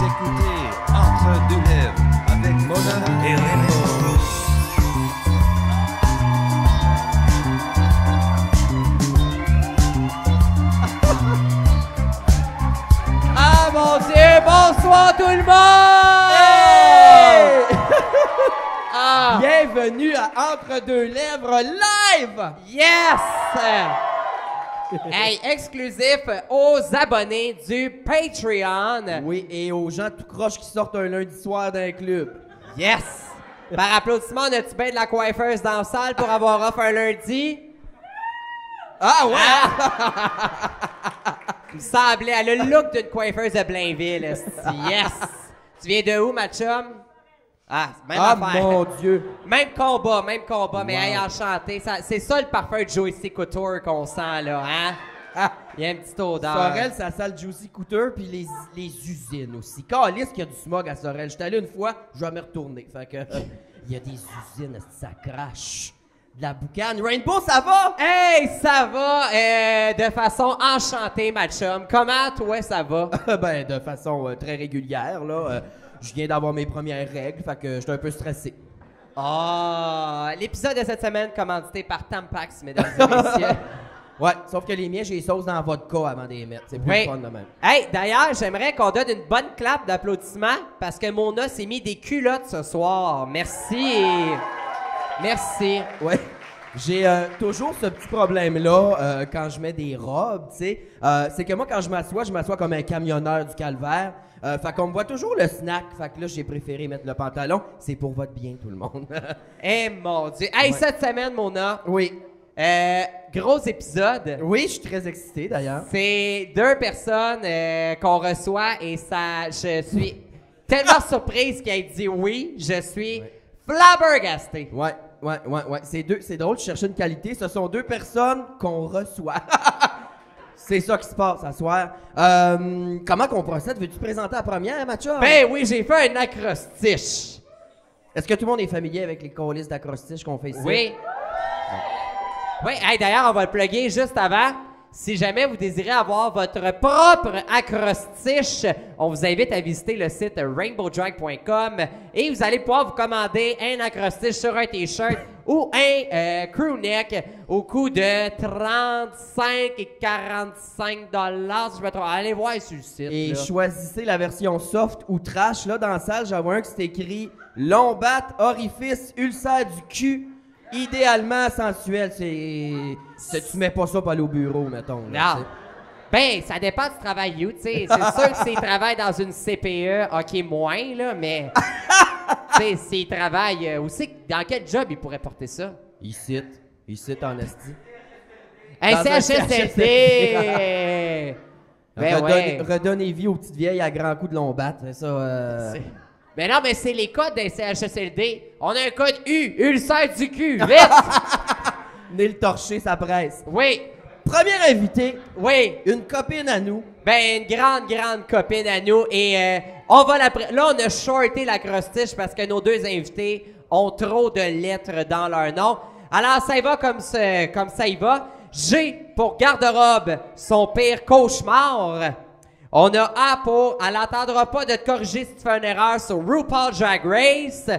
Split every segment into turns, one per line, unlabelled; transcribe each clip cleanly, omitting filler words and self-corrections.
écoutez Entre deux lèvres avec Mona et Raymond.
Ah mon Dieu, bonsoir tout le monde!
Hey!
Ah,
Bienvenue à Entre deux lèvres live!
yes! Hey, exclusif aux abonnés du Patreon.
Oui, et aux gens tout croche qui sortent un lundi soir d'un club.
Yes! Par applaudissement, on a-tu bien de la coiffeuse dans la salle pour avoir off un lundi?
Ah ouais!
Il me semblait, elle a le look d'une coiffeuse de Blainville. esti. Yes! Tu viens de où, ma chum? Ah, même
Ah
affaire.
mon Dieu!
Même combat, mais hey, enchanté. C'est ça le parfum de Joyce Couture qu'on sent, là, hein?
Ah,
Il y a une petite odeur.
Sorel, ça sent le Juicy Couture, puis les usines aussi. Calisse qu'il y a du smog à Sorel. J'étais allé une fois, je vais me retourner. Fait que, il y a des usines, esti, ça crache. De la boucane. Rainbow, ça va?
Hey, ça va de façon enchantée, ma chum. Comment, toi, ça va?
Ben, de façon très régulière, là. Je viens d'avoir mes premières règles, fait que j'étais un peu stressé.
Ah, l'épisode de cette semaine commandité par Tampax, mesdames et messieurs.
Ouais, sauf que les miens, j'ai les sauces dans la vodka avant de les mettre. C'est plus
Oui.
fun de même.
Hey, d'ailleurs, j'aimerais qu'on donne une bonne clap d'applaudissements parce que Mona s'est mis des culottes ce soir. Merci. Merci.
Ouais. J'ai toujours ce petit problème-là quand je mets des robes, tu sais. C'est que moi, quand je m'assois comme un camionneur du calvaire. Fait qu'on me voit toujours le snack. Fait que là, j'ai préféré mettre le pantalon. C'est pour votre bien, tout le monde.
Eh mon Dieu. Hey,
Ouais.
cette semaine, Mona,
Oui.
gros épisode.
Oui, je suis très excité, d'ailleurs.
C'est deux personnes qu'on reçoit et ça, je suis tellement surprise qu'elle dit oui. Je suis flabbergasté.
Ouais. C'est drôle, je cherchais une qualité. Ce sont deux personnes qu'on reçoit. C'est ça qui se passe à soir. Comment qu'on procède? Veux-tu présenter la première, Matcha?
Ben oui, j'ai fait un acrostiche.
Est-ce que tout le monde est familier avec les colis d'acrostiche qu'on fait ici?
Oui. Oui, hey, d'ailleurs, on va le plugger juste avant. Si jamais vous désirez avoir votre propre acrostiche, on vous invite à visiter le site rainbowdrag.com et vous allez pouvoir vous commander un acrostiche sur un t-shirt ou un crewneck au coût de 35 et 45 $, si je me trompe. Allez voir sur le site.
Et
là.
choisissez la version soft ou trash. Là, dans la salle, j'en vois un qui s'est écrit « Lombate, orifice, ulcère du cul, idéalement sensuel ». Tu mets pas ça pour aller au bureau, mettons. Là,
Non. Ben, ça dépend du travail où, tu sais. C'est sûr que s'il travaille dans une CPE, OK, moins, là, mais... tu sais, s'il travaille... aussi, dans quel job il pourrait porter ça?
Il cite en esti.
Un
Dans un
CHSLD! Ben ouais.
Redonnez vie aux petites vieilles à grands coups de lombate. C'est ça.
C'est- Mais non, mais c'est les codes d'un CHSLD. On a un code U, ulcère du cul, vite!
Venez le torcher, ça presse.
Oui,
Premier invité,
oui.
une copine à nous.
Ben, une grande copine à nous. Et on va la... Là, on a shorté l'acrostiche parce que nos deux invités ont trop de lettres dans leur nom. Alors, ça y va comme ça y va. G pour garde-robe, son pire cauchemar. On a A pour « Elle n'entendra pas de te corriger si tu fais une erreur sur RuPaul Drag Race ».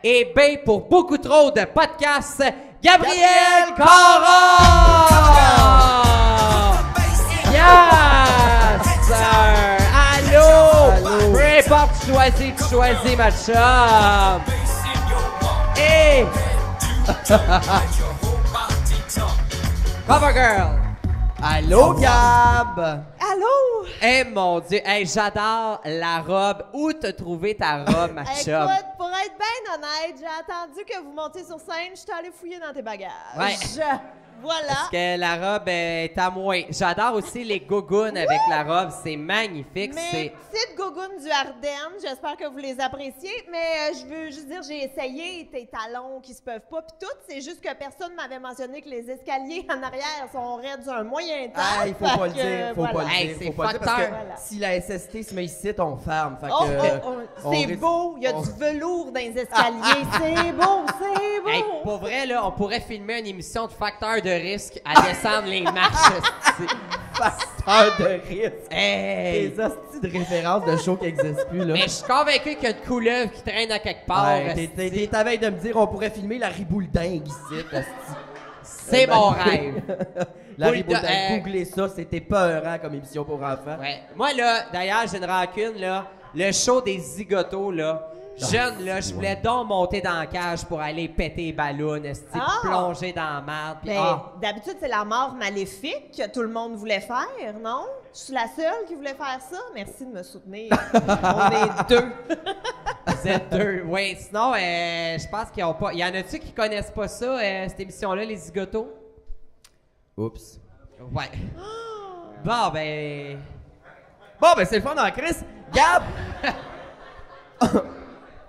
Et B pour « Beaucoup trop de podcasts », Gabriel Caron! Yes! Sir. Allô! Peu importe tu choisis, ma chum! Et... Cover Girl!
Allô, Gab!
Allô?
Eh mon Dieu! Hey, j'adore la robe. Où t'as trouvé ta robe, ma chum?
Écoute, pour être bien honnête, j'ai attendu que vous montiez sur scène, je suis allée fouiller dans tes bagages.
Ouais.
Voilà.
Parce que la robe est à moi. J'adore aussi les gougounes avec la robe. C'est magnifique.
Mes
C'est...
petites gougounes du Ardennes, j'espère que vous les appréciez, mais je veux juste dire, j'ai essayé tes talons qui se peuvent pas, puis tout, c'est juste que personne m'avait mentionné que les escaliers en arrière sont raides d'un moyen temps.
Ah, il faut pas le dire, faut pas le
Hey,
dire,
c'est
faut pas le dire, parce que
facteur.
Voilà.
si la SST se met ici, on ferme. Fait que, on
c'est
risque-
beau, il y a
on-
du velours dans les escaliers, c'est beau, c'est beau.
Hey, pour vrai, là, on pourrait filmer une émission de facteurs de risque à descendre les marches.
Facteur de risque.
Hey!
Des hosties de références de show qui n'existent plus, là.
Mais je suis convaincu qu'il y a une couleuvre qui traîne à quelque part.
Ouais, t'es à veille de me dire on pourrait filmer la riboule dingue ici, hostie.
C'est mon rêve.
La
Boule
riboule
de-
dingue, googlez ça, c'était peurant comme émission pour enfants.
Ouais. Moi, là, d'ailleurs, j'ai une rancune, là. Le show des zigotos, là. Jeune, là, je voulais donc monter dans la cage pour aller péter les ballons, plonger dans la merde. Puis,
Ben, d'habitude, c'est la mort maléfique que tout le monde voulait faire, non? Je suis la seule qui voulait faire ça. Merci de me soutenir. On est deux.
vous êtes deux. Oui, sinon, je pense qu'ils ont pas. Y en a-tu qui connaissent pas ça, cette émission-là, les zigotos?
Oups.
Ouais. Bon, ben.
Bon, ben c'est le fun en crise. Gab!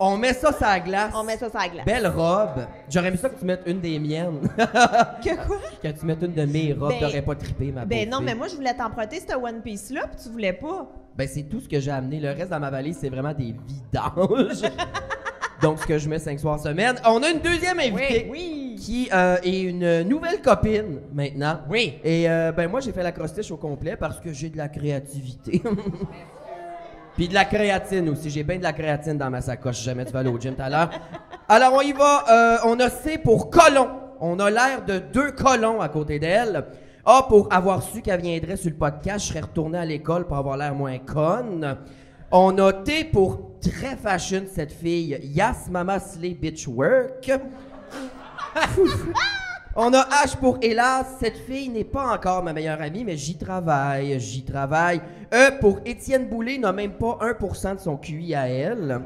On met ça sur la glace.
On met ça sur la glace.
Belle robe. J'aurais aimé ça que tu mettes une des miennes.
Que quoi?
Que tu mettes une de mes robes,
Ben-
t'aurais pas trippé, ma
Ben
pauvre
non,
fille.
mais moi, je voulais t'emprunter ce One Piece-là, puis tu voulais pas.
Ben c'est tout ce que j'ai amené. Le reste dans ma valise, c'est vraiment des vidanges. Donc, ce que je mets 5 soirs semaine. On a une deuxième invitée.
Oui.
Qui est une nouvelle copine, maintenant.
Oui.
Et ben moi, j'ai fait la crostiche au complet parce que j'ai de la créativité. Puis de la créatine aussi. J'ai bien de la créatine dans ma sacoche. Si jamais tu vas aller au gym tout à l'heure. Alors, on y va. On a C pour colon. On a l'air de 2 colons à côté d'elle. A pour avoir su qu'elle viendrait sur le podcast, je serais retourné à l'école pour avoir l'air moins conne. On a T pour très fashion, cette fille. Yas Mama Slay Bitch Work. On a H pour hélas, cette fille n'est pas encore ma meilleure amie, mais j'y travaille. E pour Étienne Boulay n'a même pas 1% de son QI à elle.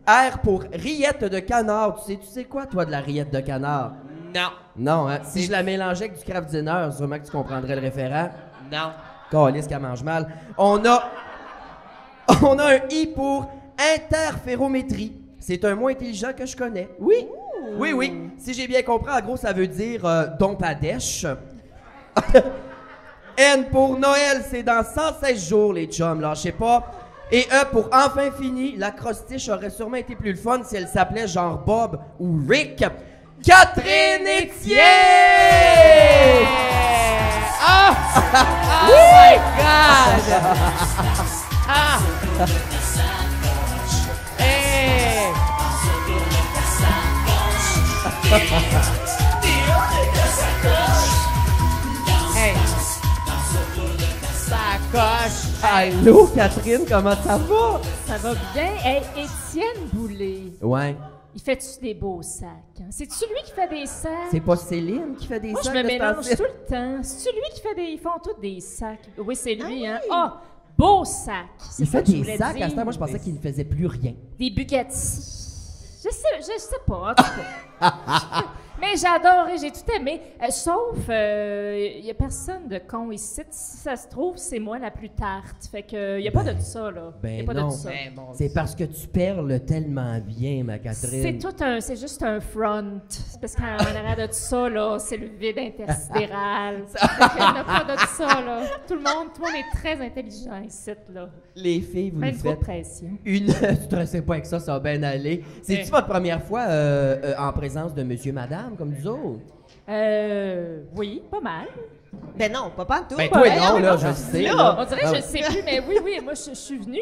R pour rillette de canard. Tu sais quoi, toi, de la rillette de canard?
Non.
Non, hein? Si je la mélangeais avec du Kraft Dinner, sûrement que tu comprendrais le référent.
Non.
Calisse qu'elle mange mal. On a un I pour interférométrie. C'est un mot intelligent que je connais. Oui. Oui. Si j'ai bien compris, en gros, ça veut dire dompadèche. N pour Noël, c'est dans 116 jours, les chums, là, je sais pas. Et E pour enfin fini, la crostiche aurait sûrement été plus le fun si elle s'appelait genre Bob ou Rick. Catherine Etier!
Ah! Oh my God! Ah! Hey! Hey! Sacoche!
Allô, Catherine, comment ça va?
Ça va bien? Hey, Étienne Boulay,
Ouais.
il fait-tu des beaux sacs? Hein? C'est-tu lui qui fait des sacs?
C'est pas Céline qui fait des
Moi, je
sacs
me
de
mélange
stencil?
tout le temps. C'est-tu lui qui fait des... Ils font tous des sacs. Oui, c'est lui, hein? Ah, beaux sacs. C'est
Il
ça
fait
que je
des
voulais
sacs,
dire.
à ce temps, moi je pensais qu'il ne faisait plus rien.
Des Bugatti. Je sais pas, en tout cas. Mais j'ai adoré, j'ai tout aimé. Sauf, il y a personne de con ici. Si ça se trouve, c'est moi la plus tarte. Fait que, il y a pas de ça, là.
Ben
Y a pas
non.
de ça.
Ben, mon
C'est parce que tu perles tellement bien, ma Catherine.
C'est juste un front. C'est parce qu'en arrière de tout ça, là, c'est le vide intersidéral. Il n'y a pas de ça, là. Tout le monde est très intelligent ici, là.
Les filles, vous
Même
le
trop de
faites.
pression.
Tu te restais pas avec ça, ça va bien aller. C'est-tu votre première fois en présence de monsieur, madame, comme nous autres?
Oui, pas mal.
Ben non, pas tout.
Ben toi, non, là, je le sais. Là.
On dirait
Ah
que je
ouais.
sais plus, mais oui, moi, je suis venue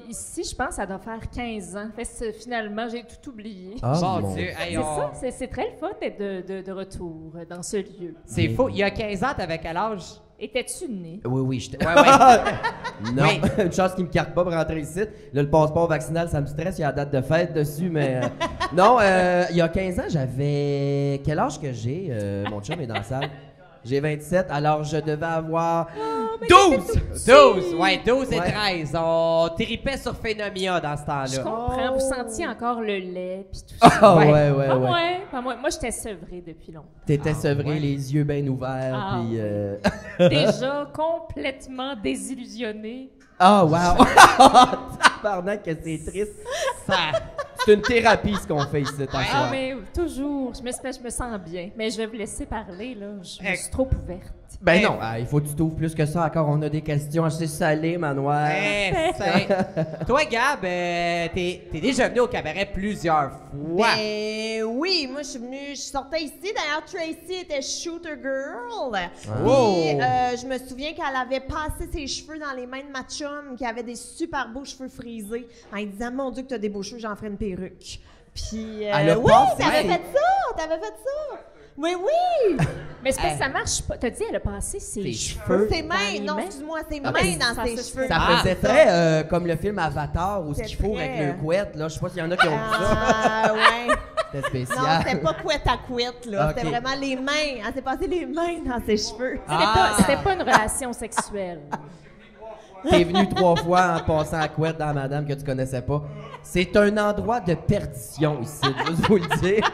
ici, je pense, ça doit faire 15 ans. Fait que finalement, j'ai tout oublié.
Ah,
Mon
mon
Dieu, hey,
C'est
on-
ça, c'est très le fun d'être de retour dans ce lieu.
C'est faux. Il y a 15 ans, t'avais quel âge?
Étais-tu né?
Oui, j'étais...
Ouais.
Non,
Oui.
une chance qu'ils me carte pas pour rentrer ici. Là, le passeport vaccinal, ça me stresse, il y a la date de fête dessus, mais... Non, il y a 15 ans, j'avais... Quel âge que j'ai? Mon chum est dans la salle. J'ai 27, alors je devais avoir 12!
12! Ouais, 12 et
Ouais.
13. On tripait sur Phénomia dans ce
Je
temps-là.
comprends, vous sentiez encore le lait, puis tout ça.
Ah
Ouais.
ouais.
Pas moi. Moi, j'étais sevrée depuis longtemps.
T'étais sevré,
ouais.
les yeux bien ouverts,
Ah,
puis...
Déjà complètement désillusionnée.
Ah, wow! Tabarnak que c'est triste. C'est une thérapie, ce qu'on fait ici,
Ah,
t'as
mais toujours. Je me sens bien. Mais je vais vous laisser parler, là. Je me suis trop ouverte.
Ben non, il faut que tu t'ouvres plus que ça. Encore, on a des questions assez salées, Manoir.
Toi, Gab, t'es déjà venu au cabaret plusieurs fois.
Ben oui, moi je sortais ici. D'ailleurs, Tracy était shooter girl.
Oh.
Puis je me souviens qu'elle avait passé ses cheveux dans les mains de ma chum, qui avait des super beaux cheveux frisés, en lui disant mon Dieu que t'as des beaux cheveux, j'en ferai une perruque. Puis
Elle a
oui,
passé.
t'avais fait ça. Oui, oui.
Mais c'est parce que ça marche pas. T'as dit, elle a passé ses cheveux.
Ses
dans
mains,
les
non,
mains.
excuse-moi, ses
Ah,
mains
ben,
dans
ça
ses
se
cheveux.
Ça faisait très comme le film Avatar où ce
C'est
qu'il faut
très,
avec le couette, là. Je sais pas s'il y en a qui ont vu ça.
Ah, ouais.
C'était
Non,
spécial.
c'était pas couette à couette, là.
Ok.
C'était vraiment les mains. Elle s'est passé les mains dans ses cheveux.
C'était pas une relation sexuelle.
T'es venu 3 fois en passant à couette dans Madame que tu connaissais pas. C'est un endroit de perdition ici, juste vous le dire.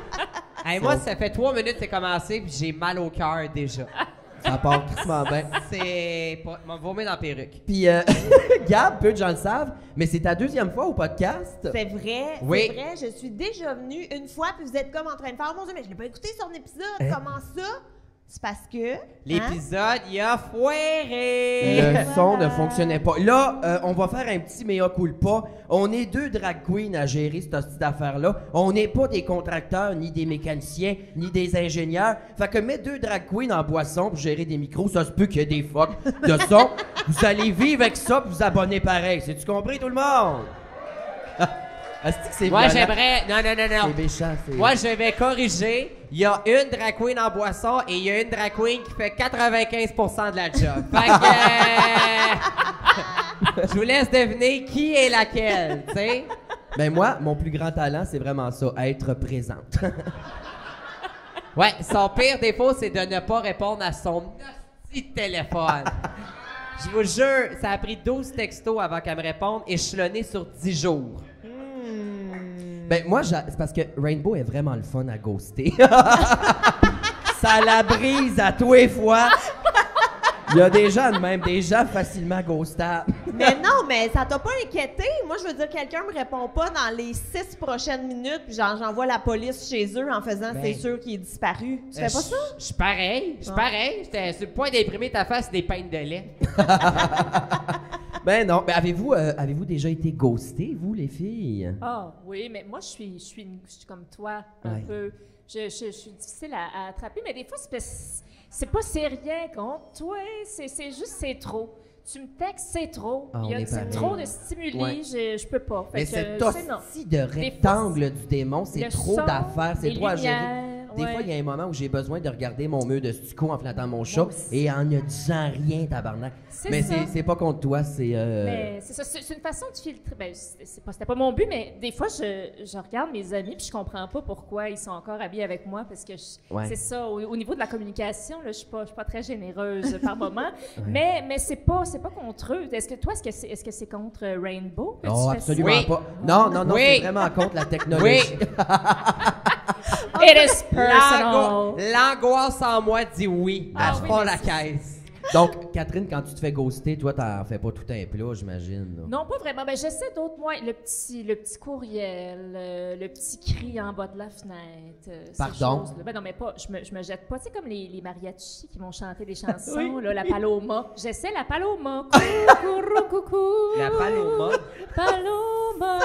Hey, moi, ça fait 3 minutes que c'est commencé, puis j'ai mal au cœur déjà.
Ça part crissement bien.
C'est pas... M'a vomé dans la perruque.
Puis, Gab, peu de gens le savent, mais c'est ta 2e fois au podcast.
C'est vrai,
Oui.
c'est vrai. Je suis déjà venue une fois, puis vous êtes comme en train de faire « Mon Dieu, mais je l'ai pas écouté son épisode. Comment ça? » C'est parce que...
L'épisode, il a foiré!
Le son ne fonctionnait pas. Là, on va faire un petit mea culpa. On est 2 drag queens à gérer cette petite affaire-là. On n'est pas des contracteurs, ni des mécaniciens, ni des ingénieurs. Fait que mettre 2 drag queens en boisson pour gérer des micros, ça se peut qu'il y ait des fucks de son. Vous allez vivre avec ça puis vous abonner pareil. C'est-tu compris, tout le monde? Est-ce que c'est
Moi,
violent?
j'aimerais... Non.
C'est méchant, c'est...
Moi, je vais corriger. Il y a une drag queen en boisson et il y a une drag queen qui fait 95% de la job. Fait que... je vous laisse deviner qui est laquelle, tu sais?
Ben moi, mon plus grand talent, c'est vraiment ça, être présente.
Ouais, son pire défaut, c'est de ne pas répondre à son petit téléphone. Je vous jure, ça a pris 12 textos avant qu'elle me réponde, échelonné sur 10 jours.
Ben moi, c'est parce que Rainbow est vraiment le fun à ghoster. Ça la brise à tous les fois. Il y a des gens de même, des gens facilement ghostables.
Mais non, mais ça t'a pas inquiété. Moi, je veux dire, quelqu'un me répond pas dans les 6 prochaines minutes, puis j'envoie la police chez eux en faisant « C'est sûr qu'il est disparu ». Tu fais pas ça?
Je suis pareil, J'étais sur le point d'imprimer ta face des peintes de lait.
Ben non, mais avez-vous déjà été ghosté, vous, les filles?
Ah oui, mais moi, je suis comme toi, un
Ouais.
peu. Je suis difficile à attraper, mais des fois, c'est rien contre toi. C'est trop. Tu me textes, c'est trop.
Ah,
Il y
on
a
est pareil.
trop de stimuli,
Ouais.
je peux pas. Fait
Mais
que,
cet
c'est non.
hostie de rectangle du démon, c'est
Le
trop
son,
d'affaires, c'est
les
trop à gérer.
lumières,
Des
ouais.
fois, il y a un moment où j'ai besoin de regarder mon mur de stucco en flattant mon chat
aussi.
et en ne disant rien, tabarnak.
C'est
Mais
ça.
c'est pas contre toi, c'est...
Mais c'est ça, c'est une façon de filtrer. Ben, c'était pas mon but, mais des fois, je regarde mes amis puis je comprends pas pourquoi ils sont encore habillés avec moi parce que
Ouais.
c'est ça. Au niveau de la communication, là, je suis pas très généreuse par moment. Mais c'est pas contre eux. Est-ce que c'est contre Rainbow? que tu
Oh,
fais
absolument
Oui.
pas. Non,
Oui.
c'est vraiment contre la technologie.
Oui.
ça? It is personal.
L'angoisse en moi dit oui.
Ah
Elle
oui,
prend
mais
la
c'est-
caisse.
Donc, Catherine, quand tu te fais ghoster, toi, t'en fais pas tout un plat, j'imagine. là.
Non, pas vraiment. Ben, j'essaie d'autres moyens. Le petit courriel, le petit cri en bas de la fenêtre. Ces
Pardon?
choses-là. Ben non, mais pas. Je me jette pas. Tu sais, comme les mariachis qui vont chanter des chansons, là, la paloma. J'essaie la paloma. Coucou.
La paloma.
Paloma.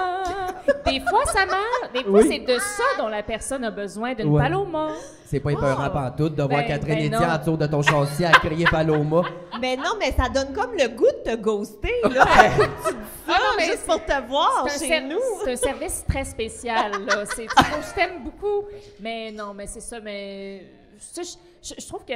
Des fois, ça marche. Des fois, c'est de ça dont la personne a besoin, d'une
Ouais.
paloma.
C'est pas épeurant pantoute de voir
Ben,
Catherine
ben
Etienne
non.
autour de ton châssis à crier Paloma.
Mais non, mais ça donne comme le goût de te ghoster, là. Tu dis ça
mais
juste pour te voir
C'est un
chez nous.
C'est un service très spécial, là. Je t'aime beaucoup. Mais non, mais c'est ça. Mais tu sais, je trouve que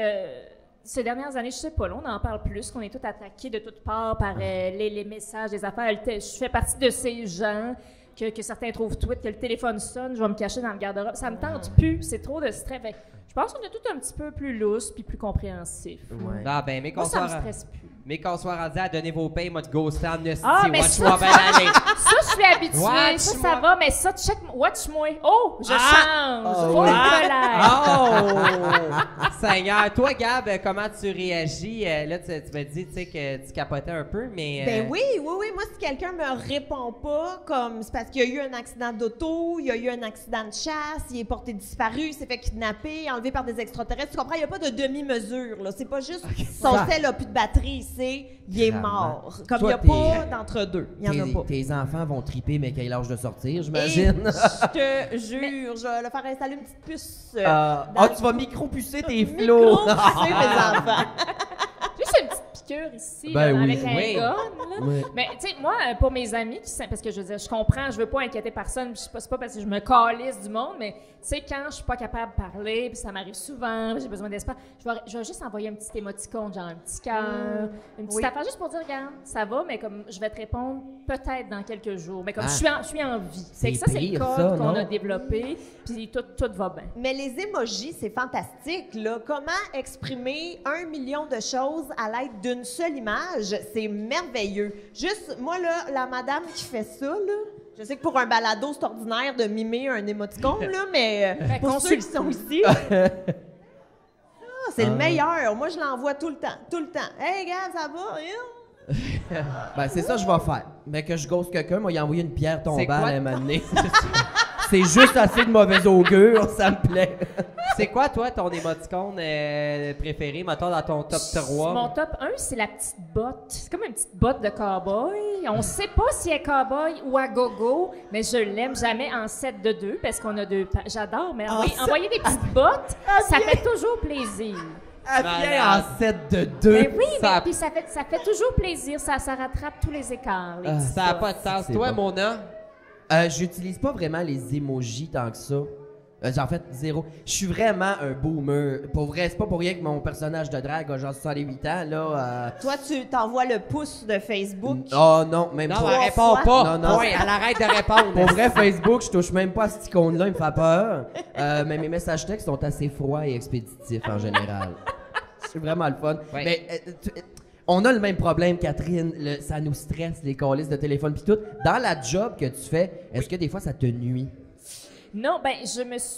ces dernières années, je sais pas, là, on en parle plus, qu'on est tous attaqués de toutes parts par les messages, les affaires. Je fais partie de ces gens que certains trouvent tweet, que le téléphone sonne, je vais me cacher dans le garde-robe. Ça me tente plus, c'est trop de stress. Fait que je pense qu'on est tous un petit peu plus lousses puis plus compréhensifs.
Ah ben, mais
Moi,
qu'on
ça me
soit...
stresse plus.
Mais qu'on soit rendu à donner vos payes, moi, de ghoster en esti,
Ah, mais
moi, je
ça,
vois bien aller.
Ça, je suis habituée. Ça
Watch-moi.
va, mais ça, check, watch-moi. Oh, je change.
Oh,
Oh,
oui.
colère.
Oh! Seigneur, toi, Gab, comment tu réagis? Là, tu m'as dit, tu sais, que tu capotais un peu, mais...
Ben oui. Moi, si quelqu'un me répond pas, comme c'est parce qu'il y a eu un accident d'auto, il y a eu un accident de chasse, il est porté disparu, il s'est fait kidnapper, enlevé par des extraterrestres. Tu comprends? Il n'y a pas de demi-mesure, là. C'est pas juste son sel a plus de batterie, c'est il est
Vraiment.
mort. Comme
Toi,
il n'y a pas d'entre-deux. Il n'y en a pas.
Tes enfants vont triper, mais quel âge de sortir, j'imagine?
Je te jure, je vais leur faire installer une petite puce.
Tu vas micro-pucer tes flots!
Micro-pucer mes enfants.
Juste une petite piqûre ici,
Ben
là,
oui.
avec un
Oui.
gun. Là.
Oui.
Mais, tu sais, moi, pour mes amis, parce que je veux dire, je comprends, je veux pas inquiéter personne, puis c'est pas parce que je me calisse du monde, mais, tu sais, quand je suis pas capable de parler, puis ça m'arrive souvent, j'ai besoin d'espace, je vais juste envoyer un petit émoticône, genre un petit cœur, une petite affaire, juste pour dire, regarde, ça va, mais comme, je vais te répondre peut-être dans quelques jours. Mais comme, je suis en vie. C'est que ça, c'est le
pire,
code
ça,
qu'on
non?
a développé, puis tout va bien.
Mais les émojis, c'est fantastique, là. Comment exprimer 1 million de choses à l'aide d'une seule image? C'est merveilleux. Juste, moi, là, la madame qui fait ça, là, je sais que pour un balado, c'est ordinaire de mimer un émoticône, là, mais pour ceux qui sont ici... c'est le meilleur. Moi, je l'envoie tout le temps. Tout le temps. Hey, gars, ça va?
Ben, c'est ça que je vais faire. Mais que je gosse quelqu'un, moi, il a envoyé une pierre
C'est quoi?
tombale à un moment donné. C'est juste assez de mauvaise augure, ça me plaît.
C'est quoi, toi, ton émoticône préféré, mettons, dans ton top 3?
Mon top 1, c'est la petite botte. C'est comme une petite botte de cow-boy. On sait pas si elle est cow-boy ou à gogo, mais je l'aime jamais en 7 de 2 parce qu'on a deux... J'adore, mais envoyer des petites bottes, ça fait toujours plaisir.
Elle vient en 7 de 2.
Mais oui,
Ça-
mais puis ça fait toujours plaisir. Ça rattrape tous les écarts. les petits
Ça n'a
bottes.
pas de sens.
C'est
Toi,
bon.
Mona?
J'utilise pas vraiment les emojis tant que ça. En fait, zéro. Je suis vraiment un boomer. Pour vrai, c'est pas pour rien que mon personnage de drague a genre 68 ans, là.
Toi, tu t'envoies le pouce de Facebook.
Oh non, même
Non,
pas.
elle répond pas.
Non, non.
Ouais, elle arrête de répondre.
Pour vrai, Facebook, je touche même pas à cette icône-là, il me fait peur. Mais mes messages textes sont assez froids et expéditifs en général. C'est vraiment le fun.
Ouais.
Mais on a le même problème, Catherine. Ça nous stresse, les calices de téléphone pis tout. Dans la job que tu fais, est-ce que des fois ça te nuit?
Non, ben je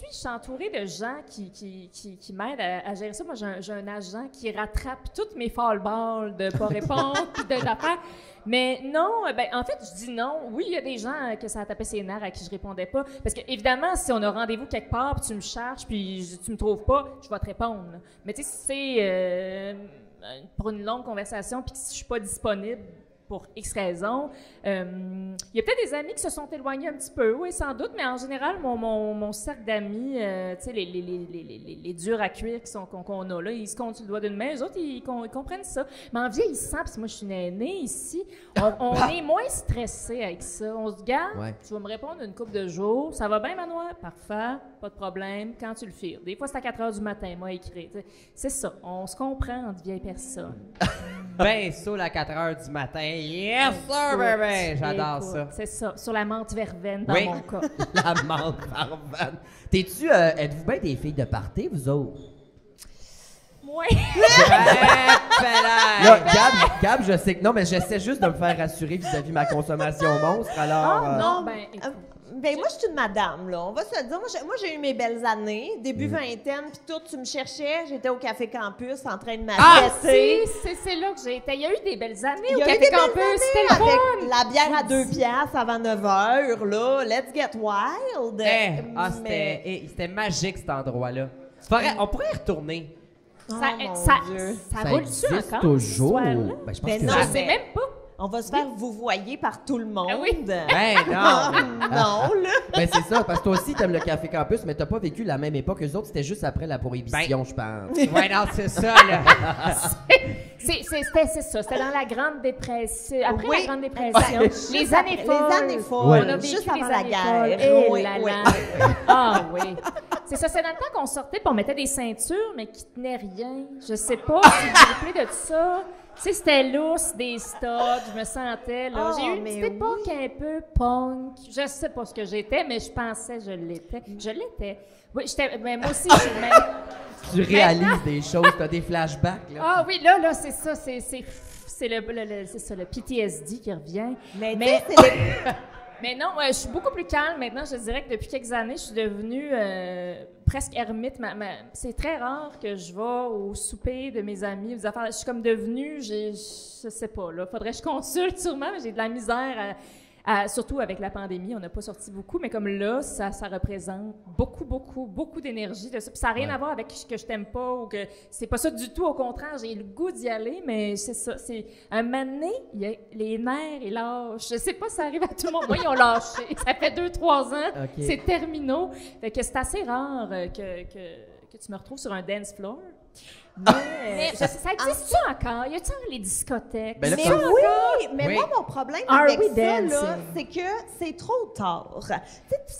suis entourée de gens qui m'aident à gérer ça. Moi, j'ai un agent qui rattrape toutes mes fall-balls de pas répondre puis d'affaires. Mais non, ben en fait, je dis non. Oui, il y a des gens que ça a tapé ses nerfs à qui je répondais pas. Parce que évidemment, si on a rendez-vous quelque part puis tu me cherches puis tu me trouves pas, je vais te répondre. Mais tu sais, si c'est pour une longue conversation puis que si je suis pas disponible pour X raisons. Il y a peut-être des amis qui se sont éloignés un petit peu, oui, sans doute, mais en général, mon cercle d'amis, tu sais, les durs à cuire qu'on a là, ils se comptent sur le doigt d'une main, eux autres, ils comprennent ça. Mais en vieillissant, parce que moi, je suis une aînée ici, on est moins stressé avec ça. On se garde,
Ouais.
tu vas me répondre une couple de jours, ça va bien, Manoir? Parfait, pas de problème, quand tu le files. Des fois, c'est à 4 heures du matin, moi, écrit. C'est ça, on se comprend entre vieilles personnes.
Ben, saoul à 4 heures du matin. Yes, sir, baby! J'adore
Écoute,
ça.
C'est ça, sur la menthe verveine dans
Oui.
mon cas.
La menthe par vanne. Êtes-vous bien des filles de party, vous autres?
Moi,
Là, Gab, je sais que non, mais j'essaie juste de me faire rassurer vis-à-vis de ma consommation monstre, alors...
non, ben, écoute,
Ben moi, je suis une madame, là. On va se le dire. Moi, j'ai eu mes belles années, début vingtaine, puis tout, tu me cherchais. J'étais au Café Campus en train de m'agresser.
c'est là que j'ai été. Il y a eu des belles années
Il
au
y a eu
Café
des belles
Campus,
années
c'était le fun.
avec la bière à 2 piastres avant 9 heures, là. Let's get wild.
C'était magique cet endroit-là. C'est pas vrai, on pourrait y retourner.
Ça,
mon
ça,
Dieu.
ça roule-tu
existe
encore?
toujours.
cette histoire-là?
Ben, je pense
Ben
que
non,
Je
oui.
sais même pas.
On va se faire vous voyer par tout le monde.
Ah oui?
Ben non.
Non, là.
Ben c'est ça, parce que toi aussi t'aimes le Café Campus, mais t'as pas vécu la même époque que les autres, c'était juste après la prohibition, je pense.
Ouais, non, c'est ça, là.
C'était ça. C'était dans la Grande Dépression. Après
Oui.
la Grande Dépression. Les années folles.
Les années folles.
Ouais.
On a vécu
Juste
les
avant la
années
guerre.
folles. Eh
Oui,
là
oui.
là. Ah oui. C'est ça. C'est dans le temps qu'on sortait puis on mettait des ceintures, mais qui tenaient rien. Je sais pas si vous vous rappelez de ça. Tu sais, c'était lousse, des studs, je me sentais, là.
Oh,
J'ai eu une
mais
petite époque un peu punk. Je sais pas ce que j'étais, mais je pensais que je l'étais. Je l'étais. Oui, mais moi aussi, je suis le même.
Tu réalises des choses, t'as des flashbacks, là.
Ah oui, là, c'est ça, c'est le PTSD qui revient.
Mais,
Mais-
tu sais,
Mais non, je suis beaucoup plus calme maintenant. Je dirais que depuis quelques années, je suis devenue presque ermite. C'est très rare que je vais au souper de mes amis, aux affaires. Je suis comme devenue, je sais pas, là. Faudrait que je consulte sûrement, mais j'ai de la misère surtout avec la pandémie, on n'a pas sorti beaucoup, mais comme là, ça représente beaucoup d'énergie. De ça. Puis ça n'a rien à voir avec ce que je t'aime pas ou que c'est pas ça du tout. Au contraire, j'ai le goût d'y aller, mais c'est ça. C'est un moment donné, les nerfs, ils lâchent. Je sais pas si ça arrive à tout le monde. Moi, ils ont lâché. Ça fait 2-3 ans.
Okay.
C'est terminaux. Fait que c'est assez rare que tu me retrouves sur un dance floor. Mais ça existe-tu encore? Y a-tu les discothèques?
Ben là,
Mais
comme-
oui, mais
Oui.
moi, mon problème
Are
avec
we
ça, là,
dancing?
c'est que c'est trop tard. Tu sais,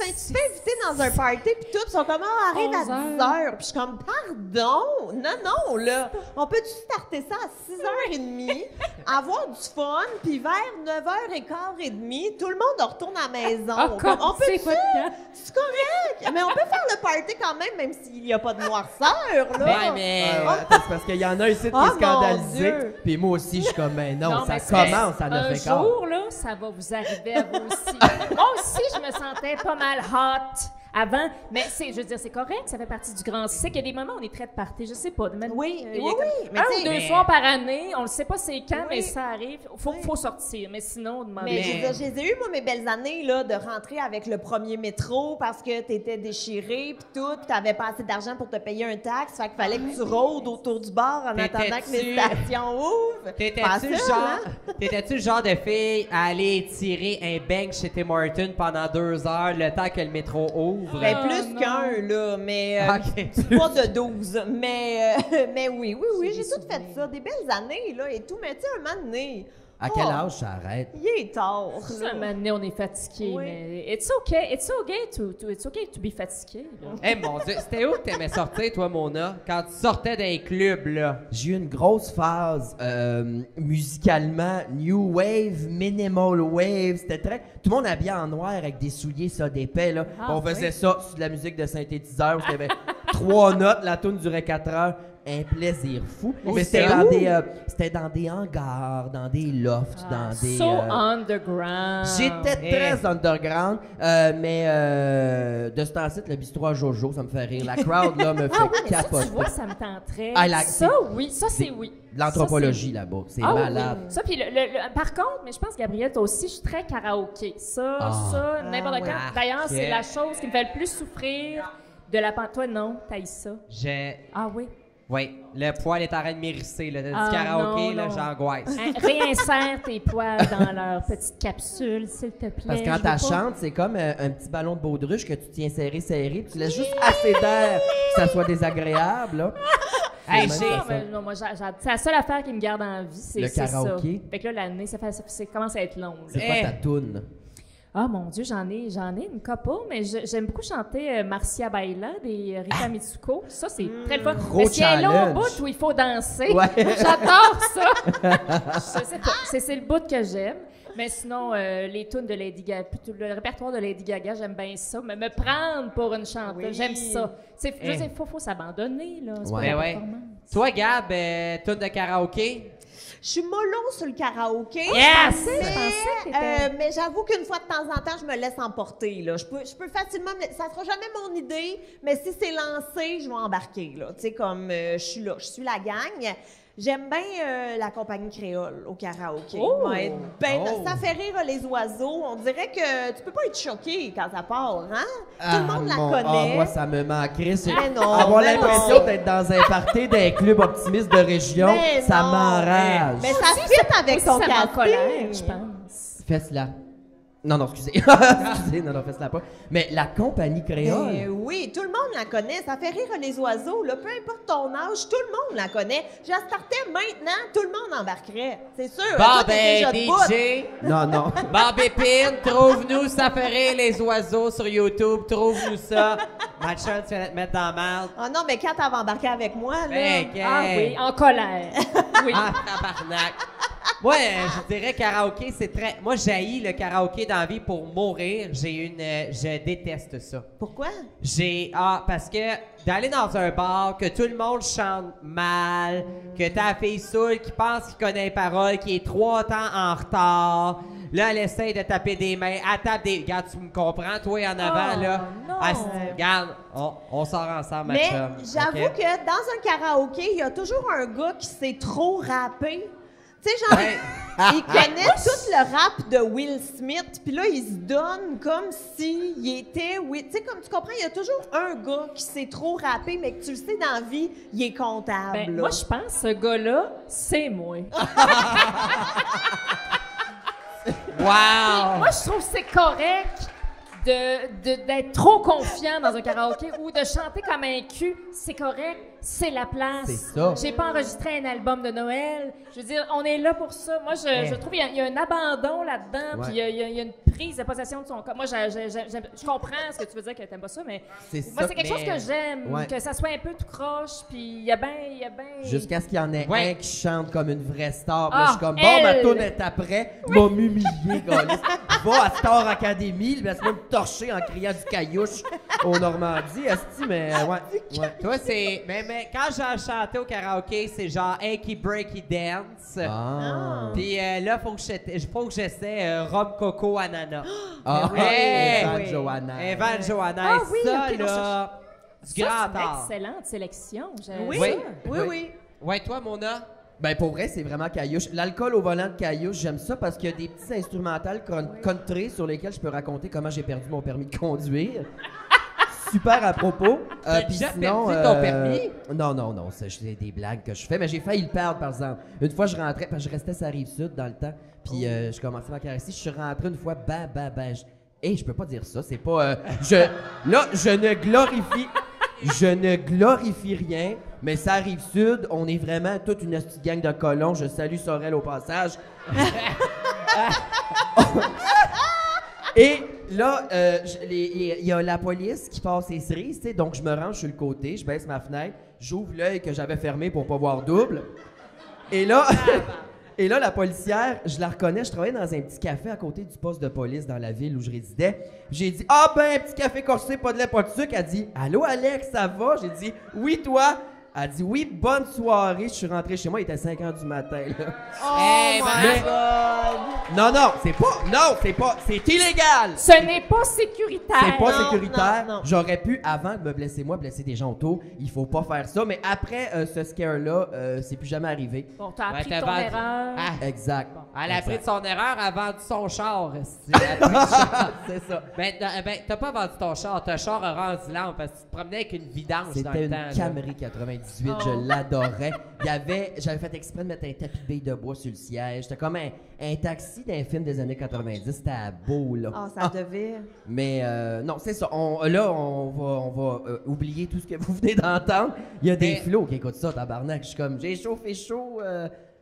tu te fais inviter dans un party, puis tout, puis ils sont comme, ah, arrive à 10 heures. Puis je suis comme, pardon? Non, là. On peut-tu starter ça à 6h30, avoir du fun, puis vers 9h15, tout le monde retourne à la maison. Comme, on peut
c'est pas de temps.
C'est correct, mais on peut faire le party quand même s'il n'y a pas de noirceur, là.
Ouais, mais...
Attends, c'est parce qu'il y en a ici qui
Oh,
est
mon
scandalisé.
Dieu.
Puis moi aussi, je suis comme, ben non, ça
mais c'est-
commence à
un
9h15.
jour, là, ça va vous arriver à vous aussi. Moi aussi, je me sentais pas mal hot avant, mais je veux dire, c'est correct, ça fait partie du grand cycle. Il y a des moments où on est très de party, je sais pas.
Oui,
il y a
oui,
comme
oui, mais
un
tu
ou
sais,
deux
mais-
soirs par année, on le sait pas c'est quand,
Oui.
mais ça arrive. Faut sortir, mais sinon, demandez.
Mais je veux dire, je les ai eu, moi, mes belles années, là, de rentrer avec le premier métro parce que t'étais déchiré puis tout, puis t'avais pas assez d'argent pour te payer un taxe, fait qu'il fallait que tu rôdes autour du bar en attendant que les stations ouvrent.
T'étais-tu le genre de fille à aller tirer un bang chez Tim Hortons pendant 2 heures le temps que le métro ouvre?
Ben,
Ah,
plus
non.
qu'un, là, mais
Ok.
pas de 12. Mais oui, j'ai tout fait ça. Des belles années, là, et tout. Mais tu sais, un moment donné,
À quel âge ça arrête?
il est tard,
Ça,
là.
un moment donné, on est fatigué,
Oui.
mais it's okay to be fatigué. là.
Eh mon Dieu, c'était où que t'aimais sortir, toi, Mona? Quand tu sortais d'un club, là?
J'ai eu une grosse phase musicalement New Wave, Minimal Wave. C'était très. Tout le monde habillé en noir avec des souliers, ça, d'épais, là.
Ah,
On faisait ça sur de la musique de synthétiseur. Où il y avait 3 notes, la tune durait 4 heures. Un plaisir fou. Mais c'était dans des hangars, dans des lofts, dans des.
So underground.
J'étais très
Eh.
underground, mais de ce temps-ci, le bistrot à Jojo, ça me fait rire. La crowd, là, me fait
Ah oui, mais ça,
capoter.
tu vois, ça me tenterait.
Ah,
ça, oui. Ça, c'est oui.
De l'anthropologie, là-bas. C'est
Ah oui,
malade.
oui. Ça, puis par contre, mais je pense, Gabrielle, toi aussi, je suis très karaoké. Ça, n'importe
ouais.
quand. D'ailleurs, c'est la chose qui me fait le plus souffrir de la Toi, non, t'haïs ça. Ah oui.
Oui, le poil est en train de m'hérisser, là. Du
Ah,
karaoké,
non,
là,
non.
j'angoisse.
Hein, réinsère tes poils dans leur petite capsule, s'il te plaît.
Parce que quand
Je veux pas-
tu chantes, c'est comme un petit ballon de baudruche que tu tiens serré, puis tu laisses juste assez d'air que ça soit désagréable, là.
Hey,
C'est
j'ai-
même
Non,
pas ça.
mais non, moi, c'est la seule affaire qui me garde en vie, c'est
Le
ça.
karaoké.
Fait que là, l'année, ça commence à être long. là.
C'est quoi ta toune?
Ah mon Dieu, j'en ai une couple, mais j'aime beaucoup chanter Marcia Baila des Rita Mitsuko. Ça, c'est très le fun.
Gros
Mais c'est un long
challenge.
bout où il faut danser.
Ouais.
J'adore ça. Je sais pas. C'est le bout que j'aime. Mais sinon, les tunes de Lady Gaga, plutôt le répertoire de Lady Gaga, j'aime bien ça. Mais me prendre pour une chanteuse,
Oui.
j'aime ça. Je veux dire, faut s'abandonner, là. C'est pas
Ouais.
la
Ouais.
performance.
Toi, Gab, toune de karaoké?
Je suis mollo sur le karaoké.
Yes!
Je pensais que t'étais-
Mais j'avoue qu'une fois de temps en temps, je me laisse emporter. Là. Je peux facilement... Ça sera jamais mon idée, mais si c'est lancé, je vais embarquer. Là. Tu sais, comme je suis là, je suis la gang. J'aime bien la compagnie créole au karaoké.
Oh!
Ouais, ben,
Oh!
ça fait rire les oiseaux. On dirait que tu peux pas être choqué quand ça part, hein? Tout le monde la connaît.
Moi, ça me manquerait. C'est
Mais non,
avoir
mais
l'impression
non.
d'être dans un party d'un club optimiste de région,
Mais
ça
non,
m'enrage.
Mais ça fit avec
Aussi,
ton
ça m'en colère,
casting.
je pense.
Fais-la. Non, excusez. Excusez, non, fais-la pas. Mais la compagnie créole.
Oui, tout le monde la connaît. Ça fait rire les oiseaux. Là. Peu importe ton âge, tout le monde la connaît. Je la startais maintenant, tout le monde embarquerait. C'est sûr.
Bon,
Toi, t'es
ben,
déjà debout.
DJ,
Non.
Bob Épine, trouve-nous Ça fait rire les oiseaux sur YouTube. Trouve-nous ça. Ma chum, tu viens de te mettre dans la merde.
Ah non, mais quand elle va embarquer avec moi, là...
Hey,
Ah oui, en colère. Oui.
Ah, tabarnak. Moi, je dirais karaoké, c'est très... Moi, j'haïs le karaoké dans la vie pour mourir. Je déteste ça.
Pourquoi?
Parce que d'aller dans un bar, que tout le monde chante mal, que t'as la fille saoule qui pense qu'il connaît les paroles, qui est 3 temps en retard, Là, elle essaie de taper des mains. Elle tape des... Regarde, tu me comprends, toi, en avant, là?
non.
Regarde, on sort ensemble, ma
Mais
chum.
j'avoue
OK?
que dans un karaoké, il y a toujours un gars qui sait trop rapper. Tu sais, genre, il connaît tout le rap de Will Smith, puis là, il se donne comme s'il était... Tu sais, comme tu comprends, il y a toujours un gars qui sait trop rapper, mais que tu le sais dans la vie, il est comptable.
Ben,
là.
moi, je pense que ce gars-là, c'est moi.
Wow!
Moi, je trouve que c'est correct d'être trop confiant dans un karaoké ou de chanter comme un cul. C'est correct, c'est la place.
C'est ça.
J'ai pas enregistré un album de Noël. Je veux dire, on est là pour ça. Moi, je trouve qu'il y a un abandon là-dedans, puis il y a une prise de possession de son corps. Moi, je comprends ce que tu veux dire que t'aimes pas ça, mais moi, c'est quelque chose que j'aime, que ça soit un peu tout croche, puis il y a bien...
Jusqu'à ce qu'il y en ait
Ouais.
un qui chante comme une vraie star. Puis
Ah,
là, je suis comme, bon,
elle.
ma tourne est après, m'a m'humilier, gars. Va à Star Academy, il va se me torcher en criant du caillouche au Normandie, esti, mais ouais.
Toi, c'est... Mais quand j'ai chanté au karaoké, c'est genre Achy Breaky Dance.
Ah.
Puis là, faut que j'essaie Rhum Coco Ananas.
Ah,
Ouais.
Evan
Oui.
Johanna.
Evan Johanna,
Ah oui,
ça,
ok,
là, du
Ça,
grand
c'est une
art.
excellente sélection. J'aime
Oui,
Oui.
ça.
oui.
Ouais, toi, Mona?
Ben pour vrai, c'est vraiment caillouche. L'alcool au volant de caillouche, j'aime ça parce qu'il y a des petits instrumentales country sur lesquels je peux raconter comment j'ai perdu mon permis de conduire. Super à propos.
T'as
Puis
déjà
sinon,
perdu ton permis?
Non, c'est des blagues que je fais, mais j'ai failli le perdre par exemple. Une fois, je rentrais, parce que je restais sur la Rive-Sud dans le temps, puis je commençais ma carrière ici, je suis rentré une fois, je peux pas dire ça, c'est pas... Je ne glorifie rien, mais ça arrive sud, on est vraiment toute une petite gang de colons. Je salue Sorel au passage. Et là, il y a la police qui passe les cerises, tu sais, donc je me range sur le côté, je baisse ma fenêtre, j'ouvre l'œil que j'avais fermé pour pas voir double. Et là, et là, la policière, je la reconnais, je travaillais dans un petit café à côté du poste de police dans la ville où je résidais. J'ai dit, ah ben, petit café corsé, pas de lait, pas de sucre. Elle dit, allô Alex, ça va? J'ai dit, oui, toi? Elle dit, oui, bonne soirée. Je suis rentré chez moi, il était 5 h du matin, là.
Eh
Mais- c'est illégal!
Ce n'est pas sécuritaire.
C'est pas
Non,
sécuritaire.
non.
J'aurais pu, avant de me blesser moi, blesser des gens autour. Il faut pas faire ça. Mais après ce scare-là, c'est plus jamais arrivé.
Bon, t'as appris
t'as
ton
vendu-
erreur.
Ah,
Exact.
elle a
Exact.
appris de son erreur, elle a vendu son char. Elle a pris le char.
C'est ça.
Ben, t'as pas vendu ton char, ton char a rendu lampe parce que tu te promenais avec une vidange dans
C'était
le
une
temps. là.
Camry 98, je l'adorais. J'avais fait exprès de mettre un tapis de billes de bois sur le siège. C'était comme un taxi d'un film des années 90. C'était beau, là.
Ah, ça devait.
Mais non, c'est ça. On va oublier tout ce que vous venez d'entendre. Il y a des
Mais-
flots qui écoutent ça, tabarnak. Je suis comme, j'ai chauffé chaud.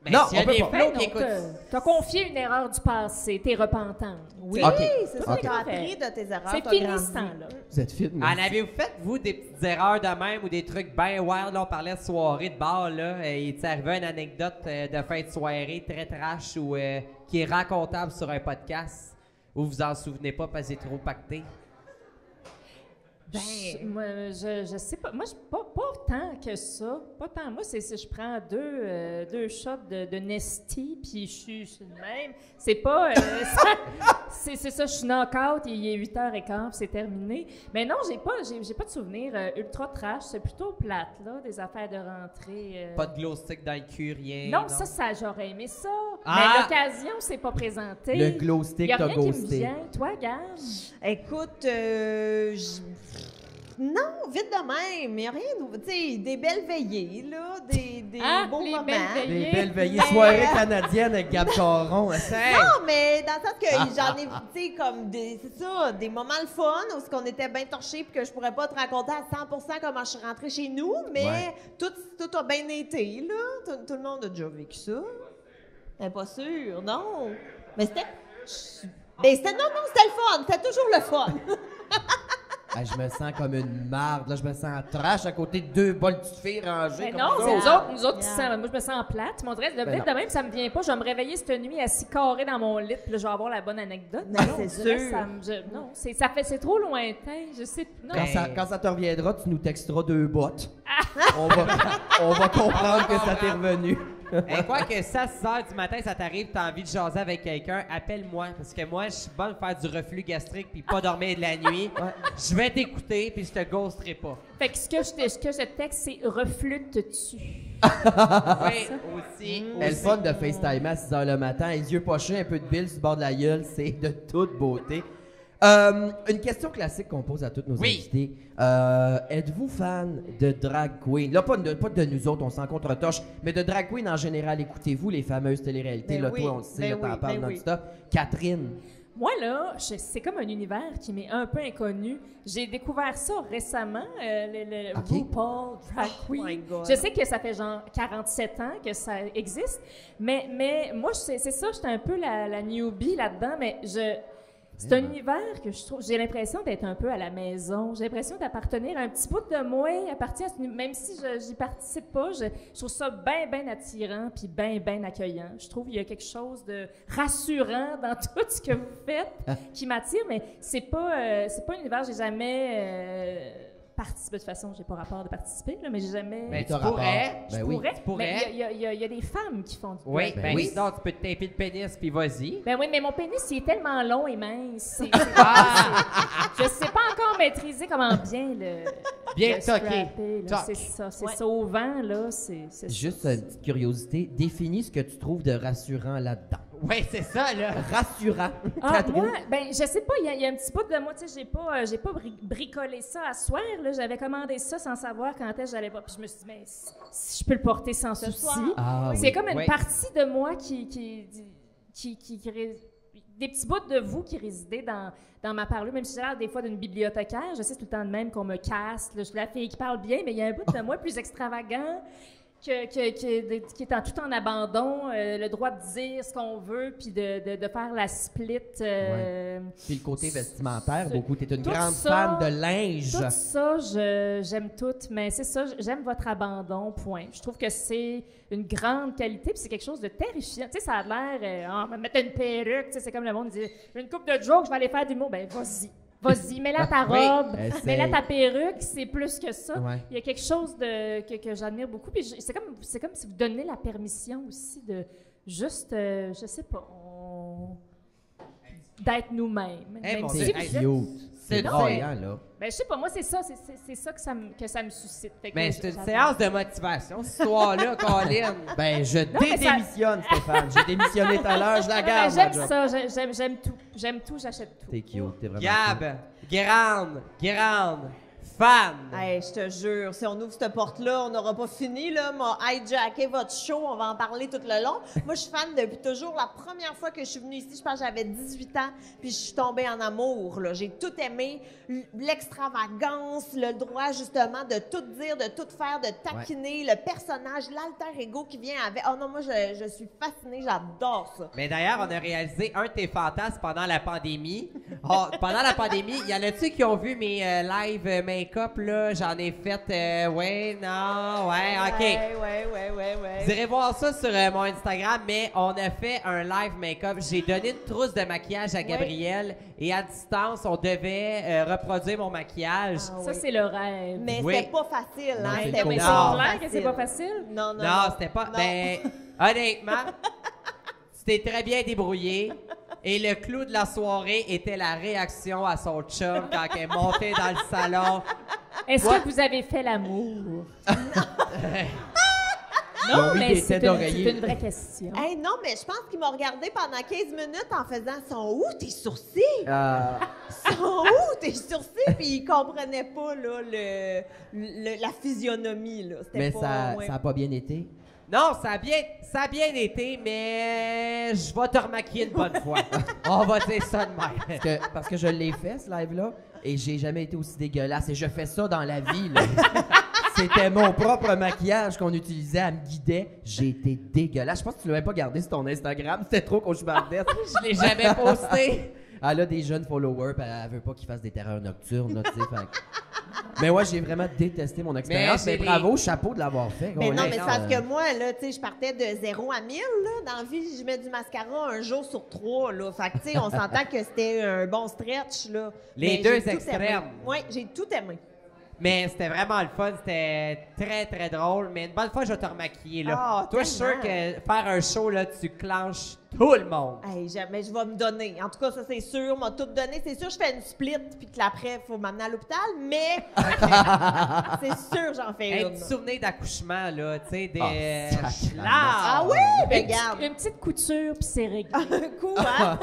Ben,
non,
s'il y a
on peut
des
pas.
flots
Ben
qui
non,
écoutent.
t'as confié une erreur du passé, t'es repentante.
Oui,
Ok.
c'est ça.
Ok.
Tu as appris de tes erreurs.
C'est
t'as
fini
grandi.
ce temps-là.
Vous êtes fit, moi.
En avez-vous fait, vous, des petites erreurs de même ou des trucs bien wild? Là, on parlait de soirée de bar, là. Il t'est arrivé une anecdote de fin de soirée très trash ou qui est racontable sur un podcast ou vous en souvenez pas parce que c'est trop pacté?
Moi, je sais pas. Moi, pas tant que ça. Pas tant. Moi, c'est je prends deux shots de Nesty, puis je suis le même. C'est pas... c'est ça, je suis knock-out, il est 8h15, puis c'est terminé. Mais non, j'ai pas de souvenirs ultra trash. C'est plutôt plate, là, des affaires de rentrée.
Pas de glow stick dans le cul, rien?
Non, ça, j'aurais aimé ça.
Ah!
Mais l'occasion s'est pas présentée.
Le glow stick
y a
t'a
rien qui me
ghosté.
vient. Toi, Gage?
Écoute, non, vite de même. Il n'y a rien de... Tu sais, des belles veillées, là, des
Ah,
beaux
les
moments.
belles veillées.
Des belles veillées
Mais-
soirées canadiennes avec Gab Caron.
Non, mais dans le sens que j'en ai, tu sais, comme c'est ça, des moments le fun où ce qu'on était bien torchés puis que je pourrais pas te raconter à 100% comment je suis rentrée chez nous, mais
Ouais.
tout a bien été, là. Tout le monde a déjà vécu ça. Mais pas sûr, non. Mais c'était... non, c'était le fun. C'était toujours le fun.
Ah, je me sens comme une marde. Là, je me sens trash à côté de deux bols de filles rangées.
Mais
comme
non,
ça.
c'est nous autres qui se sentent. Moi, je me sens plate. Mon dirait,
Ben
vite
non.
de même, ça me vient pas. Je vais me réveiller cette nuit assis carré dans mon lit, puis là, je vais avoir la bonne anecdote.
Ben,
Non,
c'est
on dirait,
sûr.
non, c'est trop lointain. Je sais. Non.
Quand ça te reviendra, tu nous texteras deux bottes. On va comprendre que ça t'est revenu.
Quoi que ça, à 6 h du matin, ça t'arrive, t'as envie de jaser avec quelqu'un, appelle-moi. Parce que moi, je suis bonne de faire du reflux gastrique puis pas dormir de la nuit. Je vais t'écouter puis je te ghosterai pas.
Fait que ce que je texte, c'est reflute-tu.
Oui, aussi.
Elle est fun de FaceTime à 6 h le matin, les yeux pochés, un peu de bile sur le bord de la gueule, c'est de toute beauté. Une question classique qu'on pose à tous nos invités. Êtes-vous fan de drag queen? Là, pas de nous autres, on s'en contre-torche, mais de drag queen en général. Écoutez-vous les fameuses téléréalités?
Ben
Là,
oui,
toi, on le sait,
ben
là, t'en
oui,
parles
ben oui.
non-stop. Catherine.
Moi, là, c'est comme un univers qui m'est un peu inconnu. J'ai découvert ça récemment, le
Ok.
RuPaul Drag Queen.
my God.
Je sais que ça fait genre 47 ans que ça existe, mais moi, c'est ça, j'étais un peu la newbie là-dedans, mais c'est un univers que je trouve, j'ai l'impression d'être un peu à la maison. J'ai l'impression d'appartenir à un petit bout de moi, appartient à même si j'y participe pas, je trouve ça bien attirant puis bien accueillant. Je trouve qu'il y a quelque chose de rassurant dans tout ce que vous faites qui m'attire, mais c'est pas un univers que j'ai jamais participé. De toute façon, j'ai pas rapport de participer, là, mais j'ai jamais.
Ben, tu
T'as rapport.
pourrais.
Ben
je
oui.
pourrais.
tu pourrais.
Mais il y a des femmes qui font du
Oui,
drag.
ben
oui.
sinon, tu peux te taper le pénis puis vas-y.
Ben oui, mais mon pénis, il est tellement long et mince. Je sais pas encore maîtriser comment bien
Bien
le
toqué.
strapper, là.
Toc.
C'est ça. C'est
Ouais.
ça au vent, là. C'est
Juste
ça.
une petite curiosité. Définis ce que tu trouves de rassurant là-dedans.
Oui, c'est ça, là.
Rassurant.
Ah,
Catherine.
moi, ben, je sais pas, il y a un petit bout de moi, tu sais, j'ai pas bricolé ça à soir, là. J'avais commandé ça sans savoir quand est-ce que j'allais pas. Puis je me suis dit, mais si je peux le porter sans souci.
soir.
Ah,
C'est
oui.
comme une
Oui.
partie de moi qui des petits bouts de vous qui résidaient dans ma parole, même si j'ai l'air des fois d'une bibliothécaire, je sais tout le temps de même qu'on me casse, là, je suis la fille qui parle bien, mais il y a un bout de moi plus extravagant qui est tout en abandon, le droit de dire ce qu'on veut, puis de faire la split.
Puis le côté vestimentaire, beaucoup. T'es une
Tout
grande
ça-
fan de linge.
Tout ça, j'aime tout, mais c'est ça, j'aime votre abandon, point. Je trouve que c'est une grande qualité, puis c'est quelque chose de terrifiant. Tu sais, ça a l'air, on va mettre une perruque, tu sais, c'est comme le monde dit, j'ai une coupe de jokes, je vais aller faire du mot. Ben, vas-y, mets-la ta
Oui.
robe,
Essaye.
mets-la ta perruque, c'est plus que ça.
Ouais.
Il y a quelque chose que j'admire beaucoup, puis c'est comme si vous donnez la permission aussi de juste, je sais pas, d'être nous-mêmes.
Hey,
Même
mon
si
Dieu,
vous
hey,
êtes-
Cute. C'est
Non,
braillant, là.
ben, je sais pas, moi, c'est ça, c'est ça que ça me suscite. Fait que
Mais
je-
c'est une
j'adore.
séance de motivation, cette histoire-là, Colin.
Ben, je
mais ça-
démissionne, Stéphane. J'ai démissionné tout à l'heure, je la
Ben,
garde.
j'aime
ma job.
ça, j'aime tout, j'achète tout.
T'es cute, t'es vraiment
Gab, grande, fan.
Hey, je te jure, si on ouvre cette porte-là, on n'aura pas fini, là. M'a hijacké votre show, on va en parler tout le long. Moi, je suis fan depuis toujours. La première fois que je suis venue ici, je pense que j'avais 18 ans, puis je suis tombée en amour, là. J'ai tout aimé, l'extravagance, le droit, justement, de tout dire, de tout faire, de taquiner, le personnage, l'alter ego qui vient avec. Oh non, moi, je suis fascinée, j'adore ça.
Mais d'ailleurs, on a réalisé un de tes fantasmes pendant la pandémie. Oh, pendant la pandémie, y en a-tu qui ont vu mes live make-up, là? J'en ai fait, ouais, non, ouais, OK.
Ouais.
Vous irez voir ça sur mon Instagram, mais on a fait un live make-up. J'ai donné une trousse de maquillage à Gabrielle et à distance, on devait reproduire mon maquillage.
Ça, c'est le rêve.
Mais
Oui.
c'était pas facile,
Non,
hein?
c'est
C'était
le
mais c'est
cauchemar.
clair que c'est pas facile.
Non,
Non, c'était pas.
Non.
Ben, honnêtement, tu t'es très bien débrouillé. Et le clou de la soirée était la réaction à son chum quand elle est montée dans le salon.
Est-ce que vous avez fait l'amour?
Ils ont
Non,
mis
mais
des
c'est
têtes d'oreiller.
une vraie question.
Hey, non, mais je pense qu'il m'a regardé pendant 15 minutes en faisant « Sont où tes sourcils? Sont où tes sourcils? » Puis il comprenait pas, là, la physionomie, là. C'était
Mais
pas...
ça a pas bien été.
Non, ça a bien été, mais je vais te remaquiller une bonne fois. On va dire ça de même.
Parce que je l'ai fait, ce live-là, et j'ai jamais été aussi dégueulasse. Et je fais ça dans la vie, là. C'était mon propre maquillage qu'on utilisait, elle me guidait. J'ai été dégueulasse. Je pense que tu l'avais pas gardé sur ton Instagram. C'était trop cauchemardesque.
Je l'ai jamais posté.
Elle a des jeunes followers, puis elle veut pas qu'ils fassent des terreurs nocturnes, là, tu sais. Mais ouais, j'ai vraiment détesté mon expérience. Mais
j'ai
bravo, chapeau de l'avoir fait.
Mais non,
Ouais,
mais c'est parce
euh,
que moi, là, tu sais, je partais de 0 à 1000, là. Dans la vie, je mets du mascara un jour sur 3, là. Fait que, tu sais, on s'entend que c'était un bon stretch, là.
Les
Mais
deux
j'ai tout
extrêmes.
aimé. Oui, j'ai tout aimé.
Mais c'était vraiment le fun, c'était très très drôle. Mais une bonne fois, je vais te remaquiller là.
Ah,
Toi, je suis sûr
tellement.
que faire un show là, tu clenches tout le monde.
Hey, mais je vais me donner. En tout cas, ça, c'est sûr. M'a tout donné. C'est sûr, je fais une split, puis que l'après, il faut m'amener à l'hôpital, mais c'est sûr, j'en fais
Un
une.
petit souvenir d'accouchement là, tu sais, des
sacrément.
Ah oui? Ben,
Une
regarde.
petite- Une petite couture, puis c'est réglé.
Un coup, hein?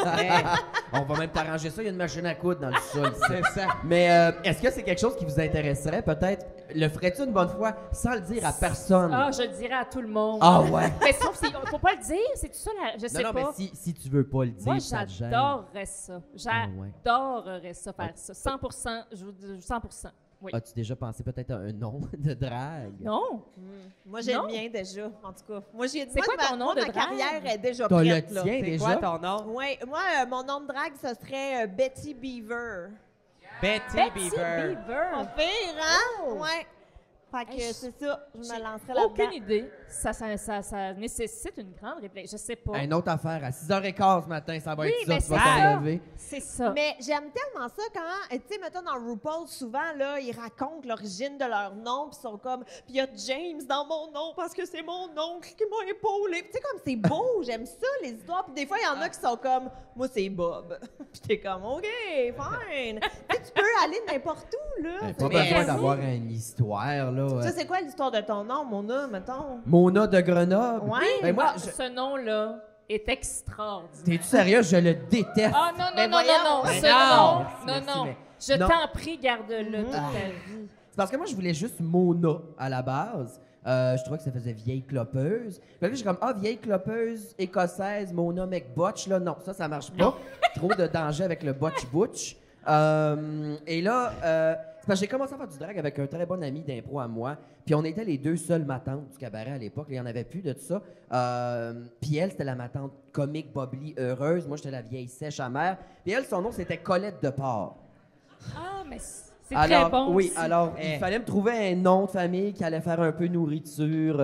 On va même t'arranger ça, il y a une machine à coudre dans le sol.
C'est ça.
Mais est-ce que c'est quelque chose qui vous intéresserait peut-être? Le ferais-tu une bonne fois sans le dire à personne?
Ah, je le dirais à tout le monde.
Ah ouais.
Mais sauf qu'il faut pas le dire, c'est tout ça, je sais
Non, non,
pas.
mais si tu veux pas le dire,
Moi,
ça te gêne.
j'adorerais ça.
Ah ouais.
J'adorerais ça, faire ça. 100%, je vous dis 100%. Oui.
As-tu déjà pensé peut-être à un nom de drague?
Non?
Moi, j'ai
Non.
le mien déjà, en tout cas. Moi,
C'est quoi ton nom de
ma
drague?
carrière est déjà
T'as le
prête, là.
tien
C'est
déjà?
quoi ton nom?
Oui, moi, mon nom de drague, ce serait Betty Beaver.
Betty
Betty
Beaver.
Pas
Beaver.
pire, hein?
Oh.
Ouais. Fait que
Hey,
c'est ça, je me
J'ai
lancerai là-dedans.
aucune idée. Ça nécessite une grande réflexion. Je sais pas.
Une autre affaire, à 6h15 ce matin, ça va
Oui,
être ça,
mais
tu vas
c'est
t'en
ça.
lever.
C'est ça.
Mais j'aime tellement ça quand, tu sais, mettons dans RuPaul, souvent, là, ils racontent l'origine de leur nom, puis ils sont comme, puis il y a James dans mon nom parce que c'est mon oncle qui m'a épaulé. Tu sais, comme c'est beau, j'aime ça, les histoires. Puis des fois, il y en a qui sont comme, moi, c'est Bob. Puis t'es comme, OK, fine. Tu sais, tu peux aller n'importe où, là.
Pas
C'est
besoin
bien.
d'avoir une histoire, là.
Ça, c'est quoi l'histoire de ton nom, Mona, mettons?
Mona de Grenoble.
Ouais.
Ben moi,
Ah, ce nom-là est extraordinaire.
t'es-tu sérieux? Je le déteste.
Ah non, non,
Mais
non, non, non,
voyons.
ce
Mais non.
nom,
Merci,
non,
merci,
non.
mais-
Je
non.
t'en prie, garde-le toute ta vie.
C'est parce que moi, je voulais juste Mona à la base. Je trouvais que ça faisait vieille clopeuse. Puis là, je suis comme, vieille clopeuse écossaise, Mona McButch. Là, non, ça marche pas. Trop de danger avec le butch-butch. Et là, c'est parce que j'ai commencé à faire du drag avec un très bon ami d'impro à moi. Puis on était les deux seules matantes du cabaret à l'époque. Il n'y en avait plus de tout ça. Puis elle, c'était la matante comique, bubbly, heureuse. Moi, j'étais la vieille sèche amère. Puis elle, son nom, c'était Colette de Porc.
Ah, mais c'est
Alors,
très bon.
oui,
ça.
alors,
Eh.
il fallait me trouver un nom de famille qui allait faire un peu nourriture.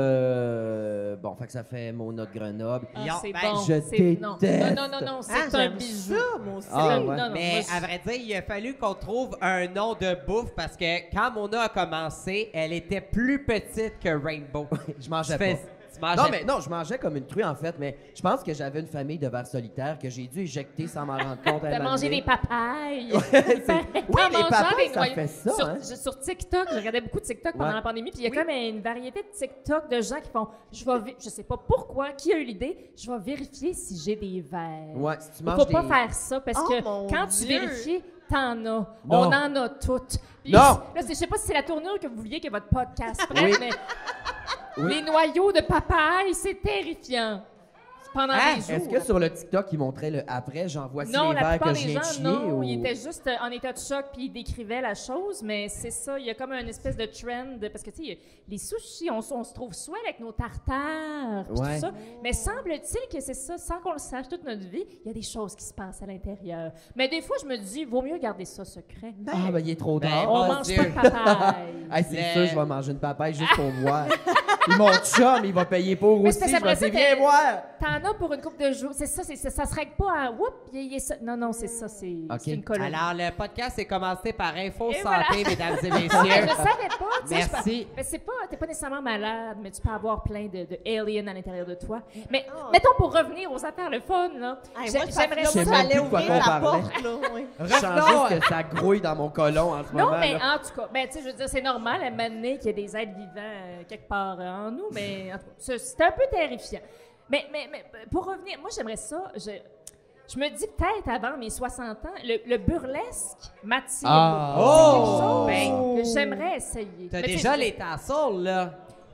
Bon, fait que ça fait Mona de Grenoble.
Ah,
Yo,
c'est
ben,
bon.
je
c'est- non.
déteste.
Non, non, non, non, c'est
Ah,
un
j'aime
bijou.
ça, moi aussi.
Ah, ouais.
Non, non,
Mais
moi,
à vrai dire, il a fallu qu'on trouve un nom de bouffe parce que quand Mona a commencé, elle était plus petite que Rainbow.
Je mangeais
Tu fais-
pas.
tu mangeais
Non, mais non, je mangeais comme une truie, en fait, mais je pense que j'avais une famille de vers solitaires que j'ai dû éjecter sans m'en rendre compte. à un
T'as
moment
mangé
donné.
des papayes.
Oui,
En
les
mangeant
papayes,
des
ça
noyaux.
fait ça,
Sur,
hein?
sur TikTok, je regardais beaucoup de TikTok pendant
Ouais.
la pandémie, puis il y a comme une variété de TikTok de gens qui font je sais pas pourquoi, qui a eu l'idée, je vais vérifier si j'ai des vers.
Ouais, si tu
Il
manges
faut pas
des-
faire ça parce
Oh,
que
mon
quand tu
Dieu.
vérifies, t'en as.
Non.
On en a toutes. Puis
Non.
Là, je sais pas si c'est la tournure que vous vouliez que votre podcast prenne,
Oui.
mais
Oui.
les noyaux de papaye, c'est terrifiant. Pendant
Hein?
des jours.
Est-ce que sur le TikTok, ils montraient le après, genre voici
Non,
les
la
verres
plupart
que
des
j'ai
gens,
chiés
non.
ou...
Ils étaient juste en état de choc puis ils décrivaient la chose, mais c'est ça. Il y a comme une espèce de trend. Parce que, tu sais, les sushis, on se trouve soit avec nos tartares puis
Ouais.
tout ça. Mais semble-t-il que c'est ça, sans qu'on le sache toute notre vie, il y a des choses qui se passent à l'intérieur. Mais des fois, je me dis, vaut mieux garder ça secret.
Ah, ben il est trop
Ben,
tard.
On
mon
mange
Dieu.
pas de papaye.
Hey, c'est
Le-
sûr, je vais manger une papaye juste pour voir. Puis mon chum, il va payer pour
Mais
aussi.
c'est
Je
après
vais
ça
dire, viens
que-
voir.
T'en as pour une couple de jours. C'est ça, ça se règle pas à whoop, il est ça. Non, non, c'est ça, c'est une colonie.
Alors, le podcast est commencé par Info
Et
Santé,
voilà.
mesdames et
Mais
messieurs.
je savais pas, tu sais,
Merci.
mais c'est pas, t'es pas nécessairement malade, mais tu peux avoir plein de aliens à l'intérieur de toi. Mais
Oh.
mettons pour revenir aux affaires le fun là,
Hey,
j'ai-
moi,
j'aimerais
ça,
sais
ça
même
allait
plus de quoi
ouvrir
qu'on
la
parlait.
porte, là. Oui.
Je sens juste que ça grouille dans mon colon en ce
Non,
moment.
mais
là.
en tout cas, ben, tu sais, je veux dire, c'est normal à un moment donné qu'il y ait des êtres vivants quelque part en nous, mais en tout cas, c'est un peu terrifiant. Mais pour revenir, moi, j'aimerais ça. Je me dis peut-être avant mes 60 ans, le burlesque m'attire.
Ah.
beaucoup.
Oh!
C'est quelque chose
Ben,
que j'aimerais essayer.
T'as
Mais tu sais,
déjà les tassels, là.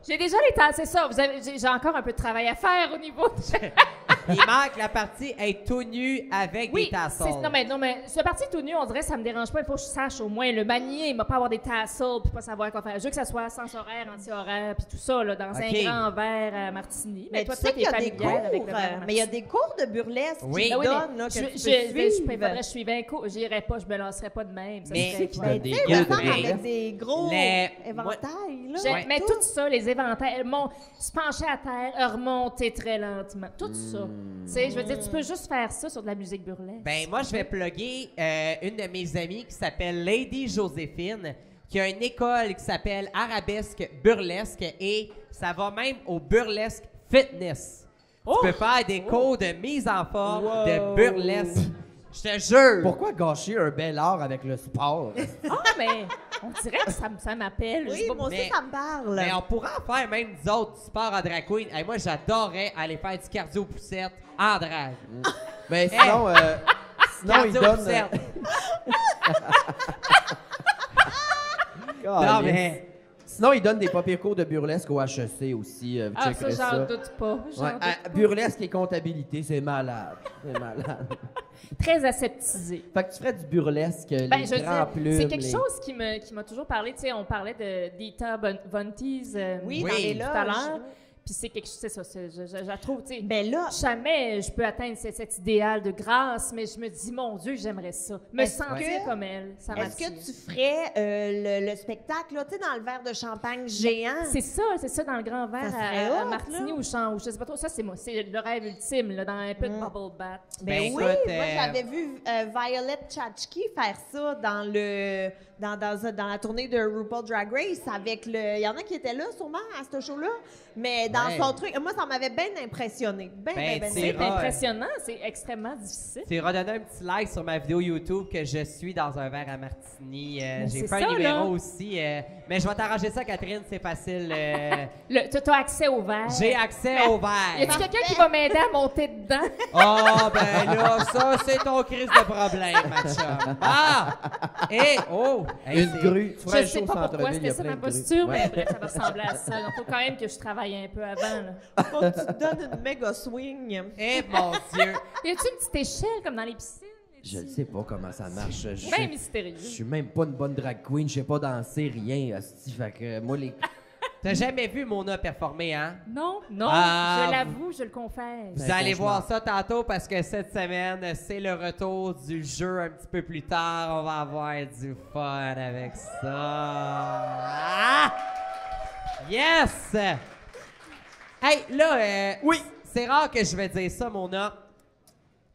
J'ai déjà les tasses, c'est ça. J'ai encore un peu de travail à faire au niveau de...
Il manque la partie être tout nu avec
Oui,
des tassels.
non, mais ce parti tout nu, on dirait que ça me dérange pas. Il faut que je sache au moins le manier. Il m'a pas avoir des tassels puis pas savoir quoi faire. Je veux que ça soit sens horaire, anti-horaire puis tout ça là, dans
Ok.
un grand verre à martini.
Mais
toi,
tu sais qu'il y a
t'es
des
familière
cours,
avec le verre à
mais il y a
martini.
des cours de burlesque
Oui.
qui
Ben oui,
donnent, là, que
je
tu peux
faudrait
suivre.
que je suive un cours. J'irais pas, je me lancerais pas de même. Ça
Mais-
serait
Tu
épouvantable.
fais des
Tu sais,
gueules
me
de
semble
burlesque.
avec des gros
Les-
éventails, là.
J'ai- Mais tout ça, les éventails, se pencher à terre, remonter très lentement, tout ça. Tu sais, je veux dire, tu peux juste faire ça sur de la musique burlesque.
Ben, moi, je vais plugger une de mes amies qui s'appelle Lady Joséphine. qui a une école qui s'appelle Arabesque Burlesque et ça va même au Burlesque Fitness.
Oh!
Tu peux faire des cours de mise en forme, de burlesque. Je te jure.
Pourquoi gâcher un bel art avec le sport?
Ah, mais on dirait que ça m'appelle. Je
Oui,
sais pas
moi aussi,
mais-
ça me parle.
Mais on pourrait en faire même nous autres du sport en drag queen. Hey, moi, j'adorerais aller faire du cardio-poussette en drag.
Mais sinon, sinon il donne...
Cardio-poussette. Non, mais...
Sinon, il donne des pas pires cours de burlesque au HEC aussi. Vous
Ah, ça,
checkerez
j'en
ça.
doute pas. J'en
Ouais,
doute
burlesque et comptabilité, c'est malade. C'est malade.
pas. Très aseptisé.
Fait que tu ferais du burlesque,
Ben,
les
je veux
grands
dire,
plumes.
c'est quelque
les-
chose qui m'a toujours parlé. Tu sais, on parlait de Dita Von Teese
Oui,
Oui,
dans les
tout
loges.
tout à l'heure. Puis c'est quelque chose, c'est ça, je la trouve, tu sais.
Ben là,
Jamais je peux atteindre cet idéal de grâce, mais je me dis, mon Dieu, j'aimerais ça. Me
Est-ce
sentir
que-
comme elle, ça
est-ce
m'attire.
que tu ferais le spectacle, là, tu sais, dans le verre de champagne géant?
C'est ça, dans le grand verre
Ça serait
à
hot,
Martini
là.
ou Champ, ou je sais pas trop. Ça, c'est moi, c'est le rêve ultime, là, dans un peu de bubble bath.
Ben
Ben,
oui,
écoute,
moi j'avais vu Violet Chachki faire ça dans la tournée de RuPaul Drag Race avec il y en a qui étaient là sûrement à ce show-là, mais dans
Ouais.
son truc, moi ça m'avait bien impressionné,
Ben,
bien
c'est
C'est
rare.
impressionnant, c'est extrêmement difficile.
Tu redonné un petit like sur ma vidéo YouTube que je suis dans un verre à martini. J'ai
c'est
fait
ça,
un numéro
là.
aussi. Mais je vais t'arranger ça, Catherine, c'est facile.
Tu as accès au verre.
J'ai accès au
Y
verre.
a-tu quelqu'un qui va m'aider à monter dedans?
Oh, ben là, ça, c'est ton crise de problème, ma chum. Ah! Hey, oh! Hey,
Une
c'est-
grue. Tu ferais
Je
un
sais
show au
pas pourquoi,
centre-ville, il y
c'était
a
ça
plein
ma
de grues.
posture,
Ouais.
mais bref, ça va ressembler à ça. Il faut quand même que je travaille un peu avant. Là.
Faut que tu te donnes une méga swing.
Eh, mon Dieu!
Y a-tu une petite échelle comme dans les piscines?
Je ne sais pas comment ça marche. Je
Bien mystérieux.
je suis même pas une bonne drag queen, je sais pas danser, rien. Asti. Fait que moi, les...
T'as jamais vu Mona performer, hein?
Non,
Ah,
je l'avoue, je le confesse.
Vous
Ben,
allez
cauchemar.
voir ça tantôt parce que cette semaine, c'est le retour du jeu un petit peu plus tard. On va avoir du fun avec ça. Ah! Yes! Hey, là, oui, c'est rare que je vais dire ça, Mona.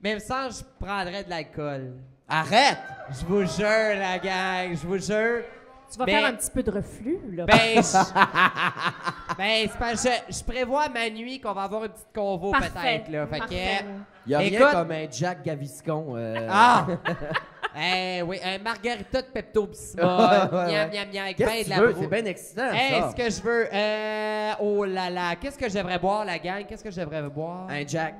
Même sans, je prendrais de l'alcool.
Arrête!
Je vous jure, la gang, je vous jure.
Tu vas
Ben-
faire un petit peu de reflux, là.
Ben, c'est parce que je prévois à ma nuit qu'on va avoir une petite convo
Parfait,
peut-être, là. Fait
parfait.
Il y a
Écoute-
rien comme un Jack Gaviscon.
Ah! Eh oui, un margarita de Pepto-Bismol.
Ouais, ouais.
Miam, miam, miam, avec
Qu'est-ce
ben
que
de
tu
la
veux?
brou-
C'est bien excitant,
Hey,
ça.
ce que je veux... oh là là, qu'est-ce que je devrais boire, la gang? Qu'est-ce que je devrais boire?
Un Jack.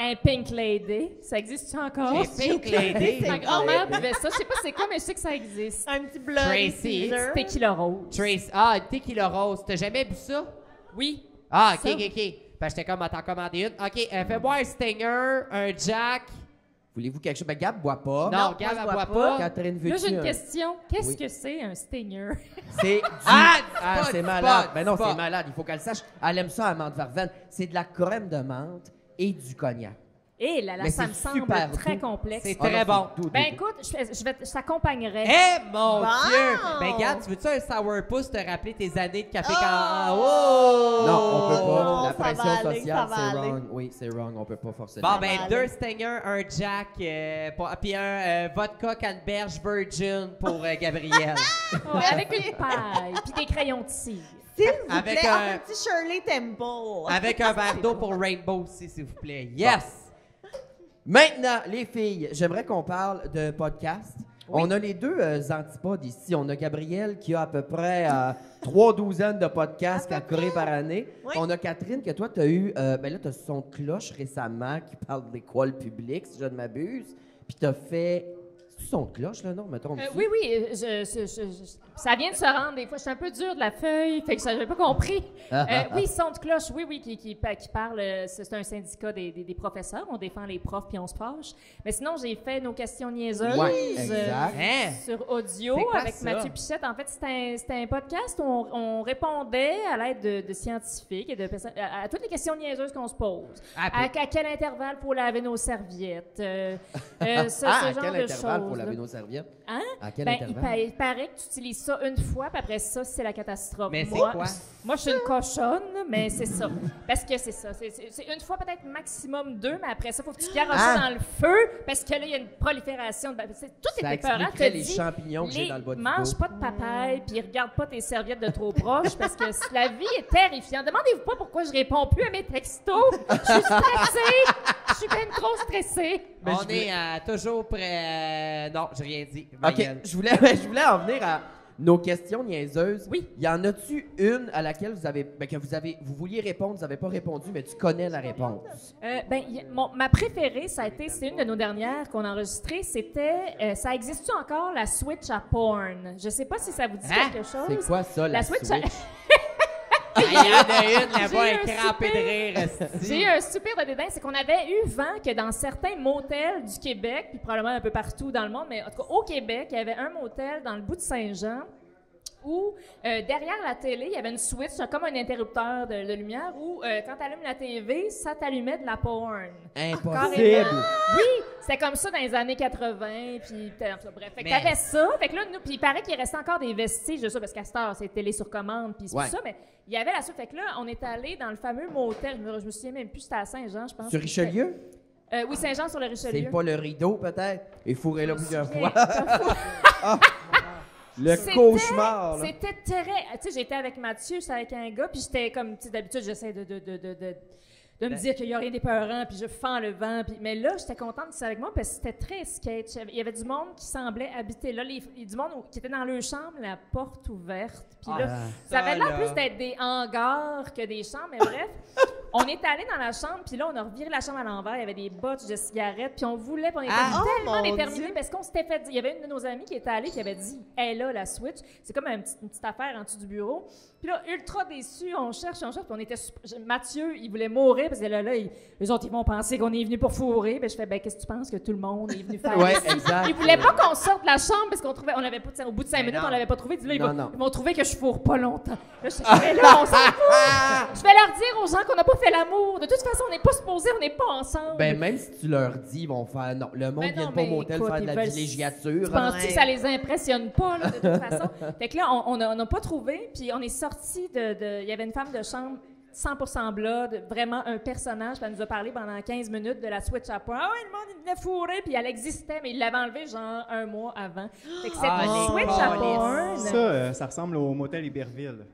Un Pink Lady, ça existe-tu encore?
Un Pink Lady.
Ma grand-mère buvait ça. Je sais pas c'est quoi, mais je sais que ça existe.
Un petit blood
Tracy.
Caesar.
Tequila rose.
Trace. Ah, tequila rose. T'as jamais bu ça?
Oui.
Ah, OK,
Ça.
OK, OK. Fait que j'étais comme à t'en commander une. OK, fais-moi un Stinger, un Jack.
Voulez-vous quelque chose? Ben, Gab boit pas.
Non, Gab,
moi,
elle
je
boit
bois
pas.
Catherine, veux-tu
Là, j'ai une
un-
question. Qu'est-ce
Oui.
que c'est un stinger?
C'est du...
Ah, dis pas,
c'est
dis
malade.
pas,
Ben non,
dis pas.
c'est malade. Il faut qu'elle sache. Elle aime ça à menthe verveine. C'est de la crème de menthe et du cognac.
Eh là là,
Mais
ça
c'est
me semble
super
très
doux.
complexe.
C'est
Ah non,
très bon.
c'est doux,
Ben
doux, doux.
écoute, je t'accompagnerai.
Eh mon
Bon!
Dieu! Ben gars, tu veux-tu un sourpuss te rappeler tes années de café
Oh!
quand... Oh!
Non, on peut pas.
Non,
La
ça
pression
va aller,
sociale,
ça va
c'est
aller.
wrong. Oui, c'est wrong. On peut pas forcer.
Bon,
va
ben,
aller.
2 Stinger, un Jack, puis un vodka canneberge virgin pour Gabriel.
Ouais, avec une paille, puis des crayons de cire.
S'il vous
Avec
plaît,
un-
un petit Shirley Temple.
Avec un verre d'eau pour Rainbow aussi, s'il vous plaît. Yes!
Maintenant, les filles, j'aimerais qu'on parle de podcast. On a les deux antipodes ici. On a Gabrielle qui a à peu près 3 douzaines de podcasts qu'elle crée par année.
Oui.
On a Catherine que toi, tu as eu... ben là, tu as son de cloche récemment qui parle de l'école publique, si je ne m'abuse. Puis tu as fait... C'est son de cloche, là, non? Me trompe-tu?
Oui, ça vient de se rendre. Des fois, je suis un peu dure de la feuille, fait que ça, j'avais pas compris. Oui, son de cloche, oui, qui parle. C'est un syndicat des professeurs. On défend les profs puis on se fâche. Mais sinon, j'ai fait nos questions niaiseuses
Ouais, exact.
Hein?
sur audio
C'est quoi
avec
ça?
Mathieu Pichette. En fait, c'était un podcast où on répondait à l'aide de scientifiques et de personnes à toutes les questions niaiseuses qu'on se pose.
Ah,
À quel intervalle faut laver nos serviettes? Ce
à
genre
quel
de
intervalle pour
chose-là.
laver nos serviettes?
Hein?
À quel
Ben,
intervalle?
il paraît que tu utilises ça une fois, puis après ça, c'est la catastrophe.
Mais c'est
moi,
quoi?
Moi, je suis une cochonne, mais c'est ça. Parce que c'est ça. C'est une fois, peut-être maximum 2, mais après ça, il faut que tu garoches ça dans le feu, parce que là, il y a une prolifération de... Tout
Ça
est épeurant.
expliquerait
Te
les
dit,
champignons que j'ai dans le bas du
mange
dos.
pas de papaye, puis regarde pas tes serviettes de trop proche, parce que la vie est terrifiante. Demandez-vous pas pourquoi je réponds plus à mes textos. Je suis stressée. Je suis bien trop stressée.
On est toujours prêt. Non, j'ai rien dit. Ma
OK,
gueule.
je voulais en venir à nos questions niaiseuses.
Oui.
Y en a-tu une à laquelle vous vouliez répondre, vous n'avez pas répondu, mais tu connais la réponse?
Ma préférée, c'est une de nos dernières qu'on a enregistrée. C'était, ça existe-tu encore, la Switch à porn? Je sais pas si ça vous dit quelque chose.
C'est quoi ça, la
Switch
Switch?
Il y en a une là-bas,
J'ai
elle
un
crampée de
super-
rire. esti.
J'ai eu un super de dédain, c'est qu'on avait eu vent que dans certains motels du Québec, puis probablement un peu partout dans le monde, mais en tout cas au Québec, il y avait un motel dans le bout de Saint-Jean où derrière la télé, il y avait une switch, comme un interrupteur de lumière, où quand tu allumes la TV, ça t'allumait de la porn.
Impossible!
Carrément. Oui, c'était comme ça dans les années 80, puis bref. Fait que
Mais-
t'avais ça, fait que là, nous, puis il paraît qu'il restait encore des vestiges de ça, parce qu'à cette heure, c'est télé sur commande, puis c'est
Ouais.
tout ça, mais il y avait la suite. Fait que là, on est allé dans le fameux motel, je me souviens même plus, c'était à Saint-Jean, je pense.
Sur Richelieu?
Oui, Saint-Jean sur le Richelieu.
C'est pas le rideau, peut-être? Et fourré là plusieurs fois.
C'était
Le cauchemar, là.
C'était terrible. Tu sais, j'étais avec Mathieu, j'étais avec un gars, puis j'étais comme, tu sais, d'habitude, j'essaie de me dire qu'il n'y a rien d'épeurant, puis je fends le vent. Mais là, j'étais contente de ça avec moi parce que c'était très sketch. Il y avait du monde qui semblait habiter là. Il y a du monde qui était dans leur chambre, la porte ouverte. Puis là, ça avait l'air plus d'être des hangars que des chambres, mais bref. On est allé dans la chambre, puis là, on a reviré la chambre à l'envers. Il y avait des bottes de cigarettes, puis on voulait, puis on était tellement
mon
déterminés
Dieu.
parce qu'on s'était fait dire. Il y avait une de nos amies qui était allée, qui avait dit « Elle a la Switch ». C'est comme une petite affaire en dessous du bureau. Puis là, ultra déçus, on cherche, puis on était... Mathieu, il voulait mourir, parce que là, les autres, ils vont penser qu'on est venu pour fourrer. Ben, je fais « Ben, qu'est-ce que tu penses que tout le monde est venu faire
Ouais,
ici?
exact.
Ils voulaient pas qu'on sorte de la chambre, parce qu'on trouvait... On l'avait pas... Au bout de 5 minutes,
non.
on l'avait pas trouvé. Ils disaient, là,
Non.
ils vont trouver que je fourre pas longtemps. Là, je fais, mais là, on s'en fout! Je vais leur dire aux gens qu'on n'a pas fait l'amour. De toute façon, on n'est pas supposés, on n'est pas ensemble.
Ben, même si tu leur dis, ils vont faire non. Le monde
Ben
vient
non,
pas au
mais
motel
écoute,
faire de
ils
la
veulent-
villégiature.
Tu penses-tu que ça les impressionne pas, là, de toute façon? Fait que là, on n'a pas trouvé, puis on est sorti il y avait une femme de chambre 100% blood, vraiment un personnage, puis elle nous a parlé pendant 15 minutes de la Switch à point. Ah ouais, le monde, il venait fourrer, puis elle existait, mais il l'avait enlevée genre un mois avant. Fait que cette
les
Switch à
câlisses.
porn...
Ça ressemble au motel Iberville.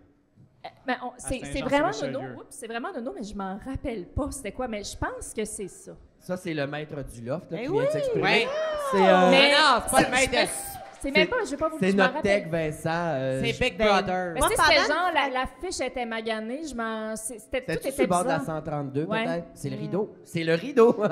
Ben, c'est
Saint-Jean-sur-Richelieu.
vraiment nono. Oups, c'est vraiment nono, mais je m'en rappelle pas c'était quoi, mais je pense que c'est ça.
Ça, c'est le maître du loft là,
Ben
qui vient de s'exprimer.
Ouais.
C'est
Mais-
non, c'est pas le maître.
C'est même pas, je vais pas vous
c'est
je m'en
notre
rappelle.
tech, Vincent.
C'est Big
Ben,
Brother.
Mais
Moi,
tu sais, c'était
pendant-
genre, la fiche était maganée, tout
C'était-tu
était
sur le bord de la
bizarre.
132,
Ouais.
peut-être? C'est le rideau. C'est le rideau.
Moi,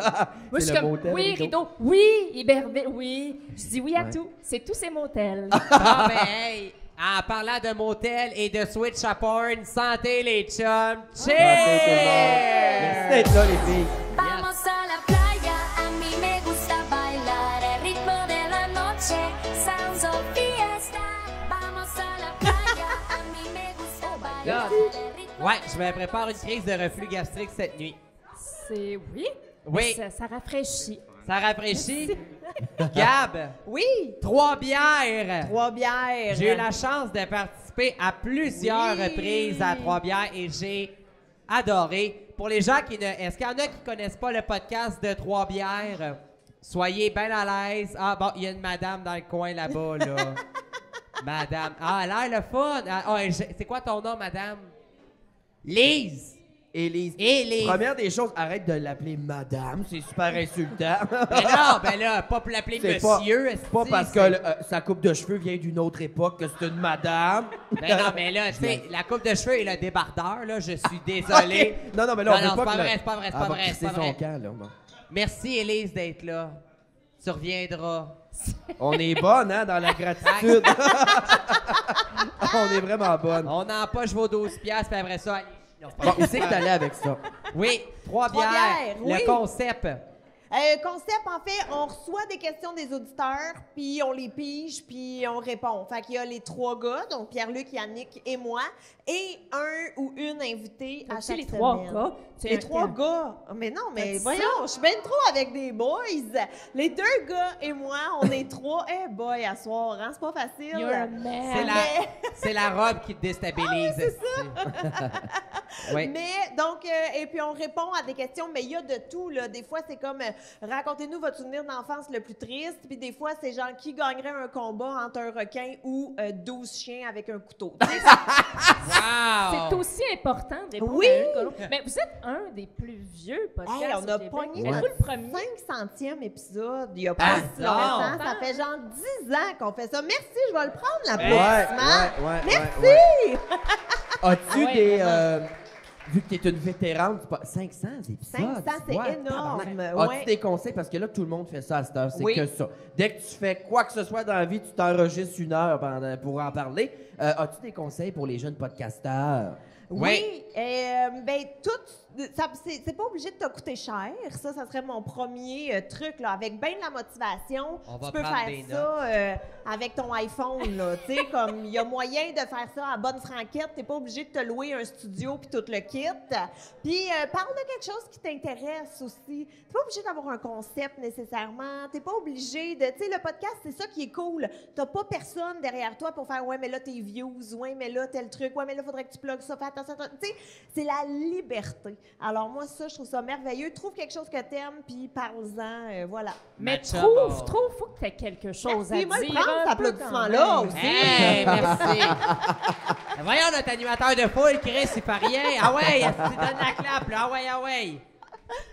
je
C'est
suis
le
comme,
motel
oui, rideau, oui, Iberville, oui. Je dis oui à
Ouais.
tout. C'est tous ces motels.
Ah, ben, hey, en parlant de motel et de switch à porn, santé les chums.
Merci d'être là, les filles.
Vamos a la playa, a mí me gusta bailar el ritmo de la noche, sounds of fiesta. Vamos a la playa, a mí me gusta bailar el ritmo.
Ouais, je me prépare une crise de reflux gastrique cette nuit.
C'est oui.
Oui.
Mais ça rafraîchit.
Ça rafraîchit. Gab,
Oui,
3 bières.
3 bières.
J'ai eu la chance de participer à plusieurs
Oui.
reprises à 3 bières et j'ai adoré. Pour les gens qui ne... Est-ce qu'il y en a qui connaissent pas le podcast de 3 bières? Soyez bien à l'aise. Ah bon, il y a une madame dans le coin là-bas, là. Madame. Ah, elle a l'air le fun. C'est quoi ton nom, madame? Lise.
Élise.
Élise.
Première des choses, arrête de l'appeler madame, c'est super insultant.
Ben là, pas pour l'appeler
C'est
monsieur.
C'est pas parce que sa coupe de cheveux vient d'une autre époque que c'est une madame.
Ben non, mais là, tu sais, la coupe de cheveux et le débardeur, là, je suis désolé.
Ok. Non, mais là, on
Non,
veut
non,
pas
c'est pas
que
vrai, c'est pas vrai, c'est
Elle
pas
va
vrai, c'est
crisser
pas
son
vrai.
camp, là. Bon.
Merci, Élise, d'être là. Tu reviendras.
On est bonne, hein, dans la gratitude. On est vraiment bonne.
On empoche vos 12 piastres, puis après ça, allez. Non, c'est pas
Bon,
vrai.
où c'est que t'allais avec ça?
Oui, 3
Trois
bières.
bières, oui.
Le concept.
Concept, en fait, on reçoit des questions des auditeurs, puis on les pige, puis on répond. Fait qu'il y a les 3 gars, donc Pierre-Luc, Yannick et moi, et un ou une invitée à chaque
les
semaine.
3 gars.
Les 3 gars. Mais non, mais
T'as dit
voyons, je suis bien trop avec des boys. Les 2 gars et moi, on est 3. Eh boy, à soir, hein? C'est pas facile.
You're a man.
C'est la robe qui te déstabilise.
Ah oui,
Oui.
Mais donc, et puis on répond à des questions, mais il y a de tout, là. Des fois, c'est comme racontez-nous votre souvenir d'enfance le plus triste, puis des fois, c'est genre qui gagnerait un combat entre un requin ou 12 chiens avec un couteau. Tu sais,
C'est aussi important de répondre
Oui.
à un colon. Mais vous êtes un des plus vieux podcasts
hey, on a
au Québec.
pogné
Êtes-vous
notre
le premier?
500e épisode il y a pas
Ah,
si longtemps.
non.
Ça fait genre 10 ans qu'on fait ça. Merci, je vais le prendre,
Ouais,
l'applaudissement.
ouais.
Merci!
As-tu
Ouais,
des...
vraiment.
vu que tu es une vétérante, 500 épisodes.
500, c'est
Ouais,
énorme,
tabarnak.
ouais.
As-tu des conseils? Parce que là, tout le monde fait ça à cette heure, c'est
Oui.
que ça. Dès que tu fais quoi que ce soit dans la vie, tu t'enregistres 1 heure pour en parler. As-tu des conseils pour les jeunes podcasteurs?
Oui, ben tout, c'est pas obligé de te coûter cher. Ça serait mon premier truc là. Avec bien de la motivation,
On va
tu peux
prendre
faire
des
ça avec ton iPhone là. Tu sais, comme il y a moyen de faire ça à bonne franquette. T'es pas obligé de te louer un studio puis tout le kit. Puis parle de quelque chose qui t'intéresse aussi. T'es pas obligé d'avoir un concept nécessairement. T'es pas obligé de, tu sais, le podcast c'est ça qui est cool. T'as pas personne derrière toi pour faire ouais mais là tes views, ouais mais là tel truc, ouais mais là faudrait que tu plugues ça, fais attention. Tu sais, c'est la liberté. Alors moi ça je trouve ça merveilleux. Trouve quelque chose que t'aimes puis parle-en, voilà.
Mais
Match-up,
faut que tu aies quelque chose
Merci,
à
moi
dire.
le prendre
un
cet
peu
applaudissement-là
quand même.
aussi.
Hey, merci. Voyons notre animateur de foule, Chris, il fait rien. Ah ouais, il donne la clap, là. Ah ouais, ah ouais.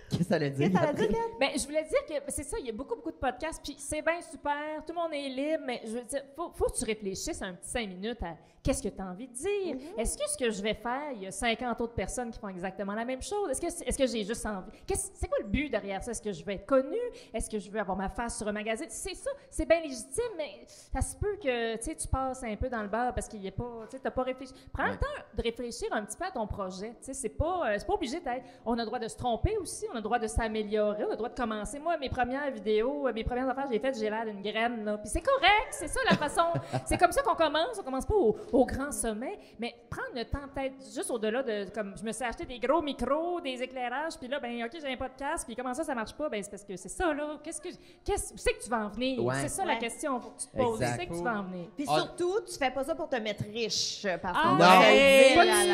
Qu'est-ce que ça veut dire?
Qu'est-ce que ça veut dire, Kat?
Ben, je voulais dire que c'est ça, il y a beaucoup de podcasts, puis c'est bien super, tout le monde est libre, mais je veux dire, faut que tu réfléchisses un petit 5 minutes à qu'est-ce que tu as envie de dire. Est-ce que ce que je vais faire, il y a 50 autres personnes qui font exactement la même chose? Est-ce que j'ai juste envie? C'est quoi le but derrière ça? Est-ce que je veux être connue? Est-ce que je veux avoir ma face sur un magazine? C'est ça, c'est bien légitime, mais ça se peut que tu passes un peu dans le bar parce qu'il n'y a pas, tu n'as pas réfléchi. Prends le temps de réfléchir un petit peu à ton projet. C'est pas obligé d'être. On a le droit de se tromper aussi, on a le droit de s'améliorer, on a le droit de commencer. Moi, mes premières vidéos, mes premières affaires, j'ai l'air d'une graine, là. Puis c'est correct, c'est ça la façon. C'est comme ça qu'on commence. On commence pas au grand sommet, mais prendre le temps peut-être juste au-delà de, comme je me suis acheté des gros micros, des éclairages, puis là, ben ok, j'ai un podcast, puis comment ça marche pas? Ben c'est parce que c'est ça, là. Où c'est que tu vas en venir?
Ouais.
C'est ça la
Ouais.
question, faut que tu te poses. Où
Exact.
c'est que tu vas en venir?
Puis
Ah.
surtout, tu fais pas ça pour te mettre riche. Parce
Ah,
qu'on
non.
va te le
Hey,
dire
pas
à
du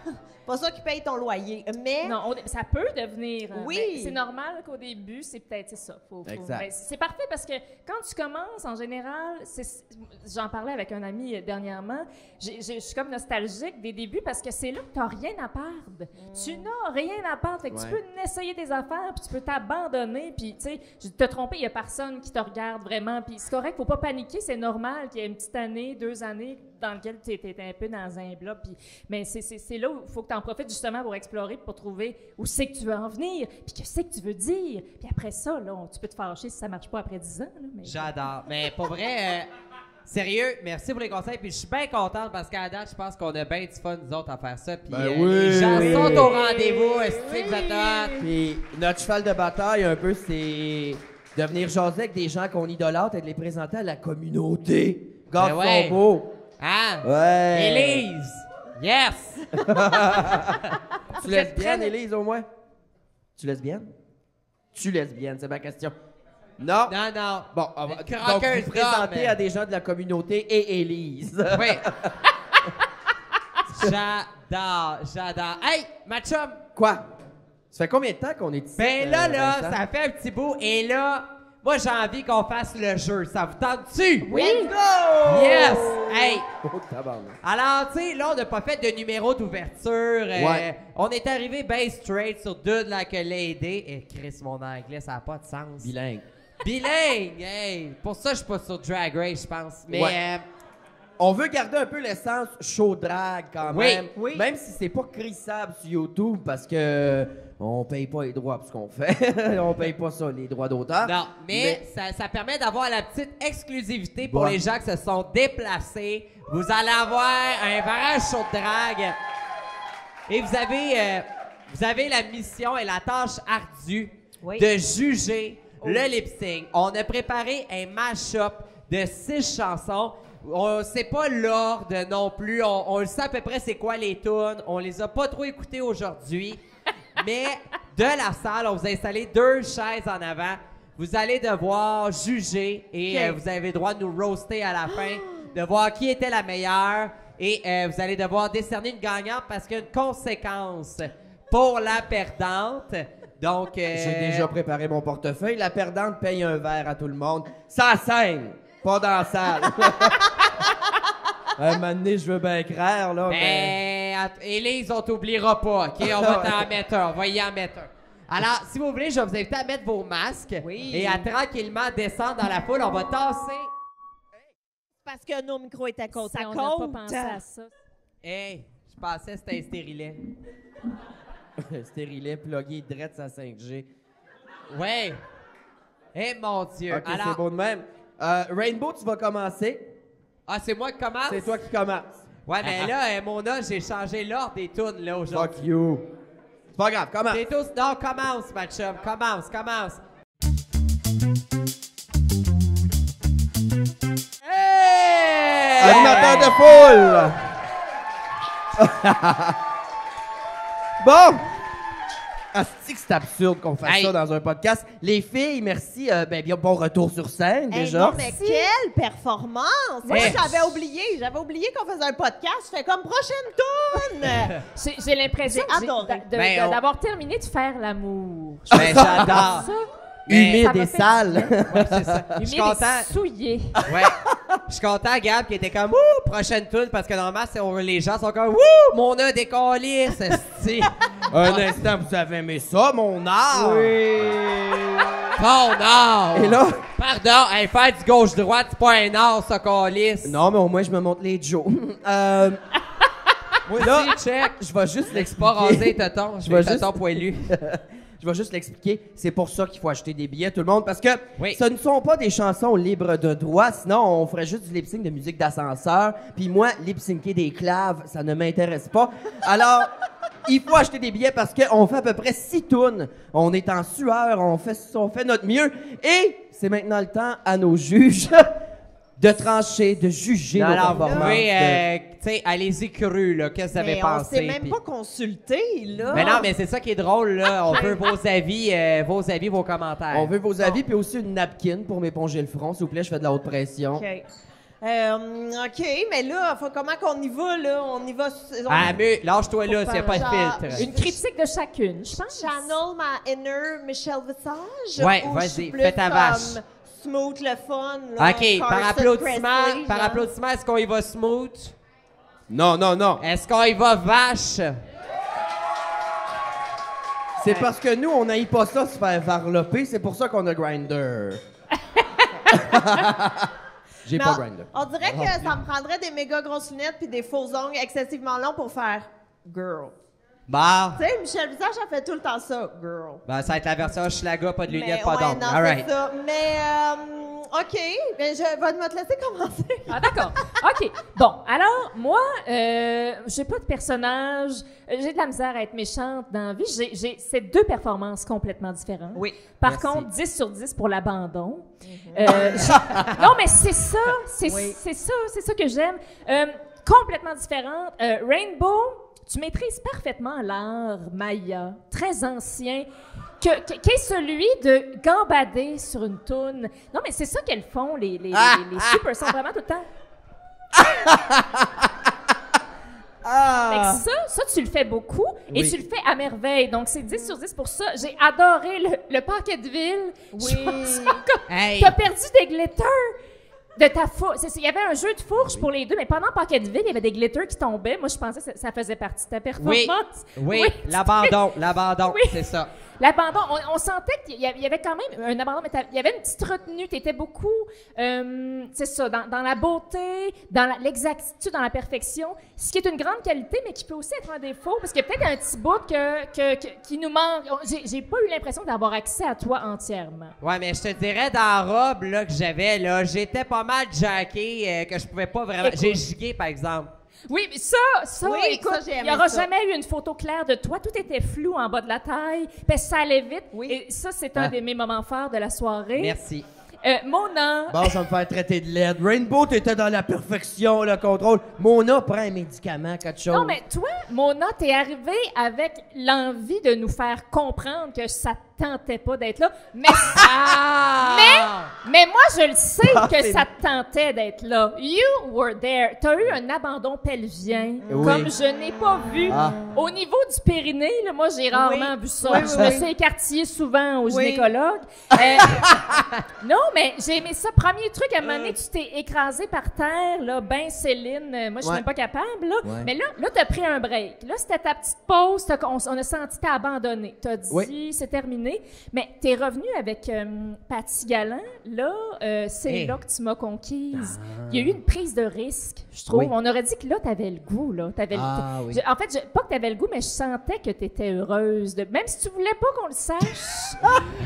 la- Pas ça qui paye ton loyer. Mais
Non, ça peut devenir.
Oui.
Mais c'est normal qu'au début, c'est peut-être ça.
Exact.
Ben, c'est parfait parce que quand tu commences, en général, j'en parlais avec un ami dernièrement, je suis comme nostalgique des débuts parce que c'est là que tu n'as rien à perdre. Tu n'as rien à perdre. Fait que tu
Ouais.
peux essayer des affaires, puis tu peux t'abandonner, puis tu sais, te tromper, il n'y a personne qui te regarde vraiment, puis c'est correct, faut pas paniquer, c'est normal qu'il y ait une petite année, 2 années dans lesquelles tu étais un peu dans un bloc, puis mais c'est là où il faut que tu en profites justement pour explorer, pour trouver où c'est que tu veux en venir, puis que c'est que tu veux dire. Puis après ça, là, tu peux te fâcher si ça marche pas après 10 ans. Là, mais...
J'adore. Mais pour vrai, sérieux, merci pour les conseils. Puis je suis bien contente parce qu'à la date, je pense qu'on a bien du fun, nous autres, à faire ça. Puis
Ben oui,
les gens
oui.
sont au rendez-vous. Est-ce que vous êtes hot?
Puis notre cheval de bataille, un peu, c'est de venir jaser avec des gens qu'on idolâtre et de les présenter à la communauté. Garde
Ben ouais.
sont beaux.
Hein?
Ouais.
Élise! Yes!
Tu lesbienne, Élise, au moins? Tu lesbienne? Tu lesbienne, c'est ma question. Non?
Non, non.
Bon, on va
Une
donc
croqueuse
vous présenter
d'homme.
à des gens de la communauté et Élise.
Oui. J'adore. Hey, ma chum!
Quoi? Ça fait combien de temps qu'on est ici?
Ben là,
Vincent?
ça fait un petit bout. Et là, moi, j'ai envie qu'on fasse le jeu. Ça vous tente-tu?
Oui!
let's go!
Yes! Hey!
Oh, tabarnak.
Alors, tu sais, là, on n'a pas fait de numéro d'ouverture.
Ouais.
On est arrivé bien straight sur Dude Like a Lady. Et Chris, mon anglais, ça n'a pas de sens.
Bilingue.
Bilingue! Hey! Pour ça, je suis pas sur Drag Race, je pense. Mais,
Ouais. On veut garder un peu l'essence show drag quand
Oui,
même.
oui.
Même si c'est pas crissable sur YouTube parce que on paye pas les droits pour ce qu'on fait. On paye pas ça, les droits d'auteur.
non, mais ça permet d'avoir la petite exclusivité pour
Ouais.
les gens qui se sont déplacés. Vous allez avoir un vrai show de drag. Et vous avez la mission et la tâche ardue
Oui.
de juger le lip-sync. On a préparé un mash-up de 6 chansons. C'est pas l'ordre non plus. On le sait à peu près c'est quoi les tunes. On les a pas trop écoutées aujourd'hui. Mais de la salle, on vous a installé 2 chaises en avant. Vous allez devoir juger et vous avez le droit de nous roaster à la fin, de voir qui était la meilleure. Et vous allez devoir décerner une gagnante parce qu'il y a une conséquence pour la perdante. Donc,
J'ai déjà préparé mon portefeuille. La perdante paye un verre à tout le monde. Sans scène, pas dans la salle. Un moment donné, je veux bien craindre, là.
Élise, on t'oubliera pas, OK? On va t'en mettre un. On va y en mettre un. Alors, si vous voulez, je vais vous inviter à mettre vos masques et à tranquillement descendre dans la foule. On va tasser.
Parce que nos micros étaient côte à
On
côte.
n'a pas pensé à ça.
Hey, je pensais que c'était un stérilet.
Stérilet, plugué, drette sa 5G.
Ouais. Eh, mon Dieu.
OK, c'est beau de même. Rainbow, tu vas commencer.
Ah, c'est moi qui commence?
C'est toi qui commences.
Ouais, mais là, Mona, j'ai changé l'ordre des tunes, là, aujourd'hui.
Fuck you. C'est pas grave, commence.
T'es tous... Non, commence, ma chum. Commence. Hey!
Animateur de foule! Bon! Asti que c'est absurde qu'on fasse ça dans un podcast. Les filles, merci. Bien, bon retour sur scène,
Hey,
déjà.
non, mais quelle performance! Moi,
Hey.
j'avais oublié qu'on faisait un podcast. Je fais comme prochaine tourne!
J'ai l'impression
J'ai adoré.
d'avoir terminé de faire l'amour.
Ben, j'adore.
Ça,
Humide
ça m'a
et
fait-
sale.
Ouais, c'est ça. Je suis
humide
content.
et souillé.
Ouais. Je suis content, Gab, qui était comme, ouh, prochaine tune, parce que normalement, les gens sont comme, ouh, mon œuf décollé, c'est
Un instant, vous avez aimé ça, mon art?
Ton art.
Et là?
Pardon, hey, faire du gauche-droite, c'est pas un art, ça, calice.
Non, mais au moins, je me montre les Joe.
Moi
là,
aussi, check.
je vais juste l'expliquer.
Pas rasé, tonton. Je
vais
vais
juste-
tonton poilu.
Je vais juste l'expliquer. C'est pour ça qu'il faut acheter des billets, tout le monde, parce que
Oui.
ce ne sont pas des chansons libres de droit, sinon on ferait juste du lip-sync de musique d'ascenseur. Puis moi, lip-syncer des claves, ça ne m'intéresse pas. Alors, il faut acheter des billets parce qu'on fait à peu près 6 tunes. On est en sueur, on fait notre mieux. Et c'est maintenant le temps à nos juges de trancher, de juger nos
Alors, vous
performances.
pouvez, tu sais, allez-y cru, là. Qu'est-ce que vous avez
Mais on
pensé?
s'est même
puis-
pas consulté, là.
Mais non, mais c'est ça qui est drôle, là. On veut vos avis, vos commentaires.
On veut vos avis, puis aussi une napkin pour m'éponger le front. S'il vous plaît, je fais de la haute pression.
OK. OK, mais là, comment qu'on y va, là? On y va...
Ah, mais lâche-toi là, s'il n'y a pas de
Genre,
filtre.
Une critique de chacune, je pense.
Channel ma inner Michel Visage?
Ouais,
ou
vas-y,
je suis plus
fais ta vache.
comme Smooth le fun, là,
OK, par
Carson
applaudissement,
Kressley,
par
genre.
applaudissement, est-ce qu'on y va smooth?
Non, non, non.
Est-ce qu'on y va vache?
C'est parce que nous, on n'aille pas ça se faire varloper. C'est pour ça qu'on a Grindr. J'ai
Mais
pas Grindr.
on dirait que ça me prendrait des méga grosses lunettes puis des faux ongles excessivement longs pour faire girl.
Bah,
Tu sais, Michel Visage, a fait tout le temps ça, girl.
ben, ça va être la version Schlaga, pas de lunettes,
Mais
pas
ouais,
d'ongles.
non,
All
c'est
right.
ça. Mais, OK, ben, je vais te laisser commencer.
Ah, d'accord. OK. Bon, alors, moi, j'ai pas de personnage. J'ai de la misère à être méchante dans la vie. C'est 2 performances complètement différentes.
Oui.
Par
Merci.
contre, 10 sur 10 pour l'abandon. Non, mais c'est ça. C'est ça que j'aime. Complètement différente. Rainbow, tu maîtrises parfaitement l'art Maya, très ancien, qui est celui de gambader sur une toune. Non, mais c'est ça qu'elles font, les super sont vraiment tout le temps. Fait que ça, tu le fais beaucoup et
Oui.
tu le fais à merveille. Donc, c'est 10 sur 10 pour ça. J'ai adoré le Pocketville.
Oui.
Hey!
T'as perdu des glitters de ta fourche. Il y avait un jeu de fourche pour les deux, mais pendant Pocketville, il y avait des glitters qui tombaient. Moi, je pensais que ça faisait partie de ta performance.
Oui,
tu
l'abandon,
Oui.
c'est ça.
L'abandon, on sentait qu'il y avait quand même un abandon, mais il y avait une petite retenue. Tu étais beaucoup, c'est ça, dans la beauté, dans l'exactitude, dans la perfection, ce qui est une grande qualité, mais qui peut aussi être un défaut, parce qu'il y a peut-être un petit bout qui nous manque. J'ai pas eu l'impression d'avoir accès à toi entièrement.
Ouais, mais je te dirais, dans la robe là, que j'avais, là, j'étais pas mal jacké, que je pouvais pas vraiment...
Écoute.
J'ai gigué, par exemple.
Oui, mais ça,
Oui,
écoute,
ça, j'ai
il
aimé
n'y aura
ça.
jamais eu une photo claire de toi. Tout était flou en bas de la taille. Puis ça allait vite.
Oui.
Et ça, c'est un de mes moments forts de la soirée.
Merci.
Mona,
Bon, ça me fait traiter de laide. Rainbow, t'étais dans la perfection, le contrôle. Mona prend un médicament, quelque chose.
non, mais toi, Mona, t'es arrivée avec l'envie de nous faire comprendre que ça te tentait pas d'être là. Mais, mais moi, je le sais que ça te tentait d'être là. You were there. T'as eu un abandon pelvien,
Oui.
comme je n'ai pas vu.
Ah.
Au niveau du périnée, là, moi, j'ai rarement vu ça.
Oui,
je
oui,
me
oui.
suis écartillée souvent au
Oui.
gynécologue. Non, mais j'ai aimé ça. Premier truc, à un moment donné, tu t'es écrasé par terre, là, ben Céline. Moi, je suis
Ouais.
même pas capable, là.
Ouais.
Mais là, t'as pris un break. Là, c'était ta petite pause. On a senti que t'as abandonné. T'as dit,
Oui.
c'est terminé. Mais t'es revenu avec Patty Galland. Là, c'est
Hey.
là que tu m'as conquise. Il y a eu une prise de risque, je trouve.
Oui.
On aurait dit que là, t'avais le goût, là.
Ah, oui.
En fait, pas que t'avais le goût, mais je sentais que t'étais heureuse. Même si tu voulais pas qu'on le sache,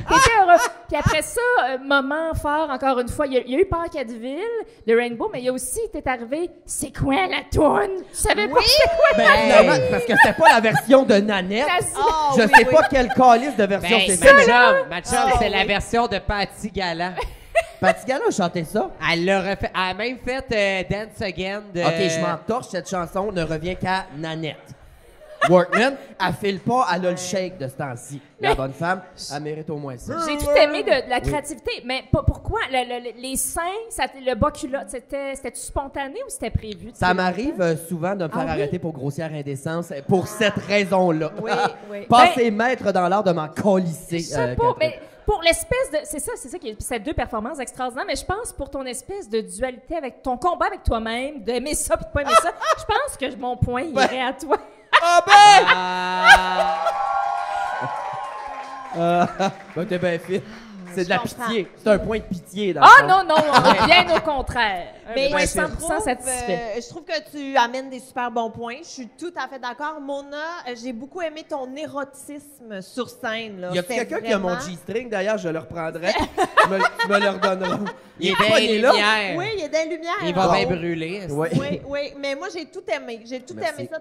t'étais heureuse. Puis après ça, moment fort, encore une fois, il y a eu Parkadeville, le Rainbow, mais il y a aussi, t'es arrivé, c'est quoi la toune? Tu savais pas c'était quoi?
Ben, finalement, parce que c'était pas la version de Nanette.
Ah,
Je
oui,
sais
oui.
pas quelle calice de version
Ben,
c'était.
ma chum, c'est la version de Patty Galland.
Patty Galland a chanté ça.
Elle a même fait Dance Again de...
OK, je m'entorche, cette chanson ne revient qu'à Nanette. Workman, elle file pas, elle a le shake de ce temps-ci. La bonne femme, elle mérite au moins ça.
J'ai tout aimé de la créativité, mais pourquoi? Les seins, le bas culotte, c'était-tu spontané ou c'était prévu?
Ça m'arrive souvent de me faire
Ah oui?
arrêter pour grossière indécence pour cette raison-là.
Oui, oui.
Passez maître dans l'art de m'en colisser.
Je sais pas, mais pour l'espèce de... C'est ça qui est... C'est deux performances extraordinaires, mais je pense pour ton espèce de dualité avec ton combat avec toi-même, d'aimer ça puis de pas aimer ça, je pense que mon point irait à toi.
Ah ben!
Ah,
Ben, t'es bien fait. C'est de la
comprends.
pitié. C'est un point de pitié dans
Ah
le fond.
non, non, on est bien au contraire.
Mais
Un
je
100%
trouve,
satisfait.
je trouve que tu amènes des super bons points. Je suis tout à fait d'accord. Mona, j'ai beaucoup aimé ton érotisme sur scène. Là.
Y a quelqu'un qui a mon
Vraiment-
G-string d'ailleurs, je le reprendrai. tu me le redonneras.
il est
pas,
dans
il
les
est là.
lumières.
Oui, il y a des lumières.
Il va
Bon.
bien brûler.
Ouais.
Oui, oui, mais moi, j'ai tout aimé. J'ai tout
Merci.
aimé ça.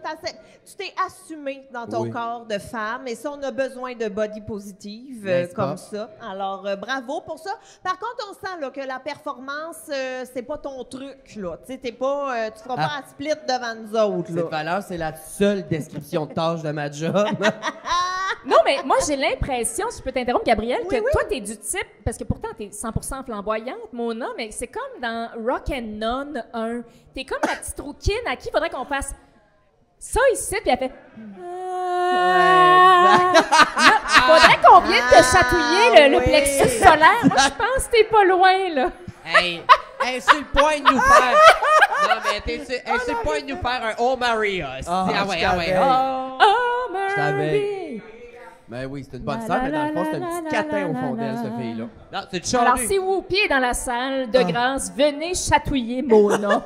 Tu t'es assumé dans ton
Oui.
corps de femme. Et ça, on a besoin de body positive
N'est-ce
comme
pas?
ça. Alors, bravo pour ça. Par contre, on sent là, que la performance, c'est pas ton truc. Là. Tu sais, tu feras pas un split devant nous autres. Là.
Cette valeur, c'est la seule description de tâche de ma job.
Non, mais moi, j'ai l'impression, si je peux t'interrompre, Gabrielle, que toi, t'es du type, parce que pourtant, t'es 100% flamboyante, Mona, mais c'est comme dans Rock and None 1. T'es comme la petite rouquine à qui il faudrait qu'on fasse ça ici, puis elle fait... Faudrait qu'on vienne te chatouiller le
oui.
plexus solaire. Moi, je pense que t'es pas loin, là.
Hey, sur le point de nous faire... Non, mais t'es sur le point de nous faire un Oh Maria.
Ah,
Ah ouais,
je
ah ouais.
t'avais.
Oh,
savais.
Mary.
Ben oui, c'est une bonne sœur, mais dans le fond, c'est un petit catin au fond d'elle, cette fille-là.
Non, c'est une
Alors,
charrue.
si Whoopi est dans la salle, de grâce, venez chatouiller Mona.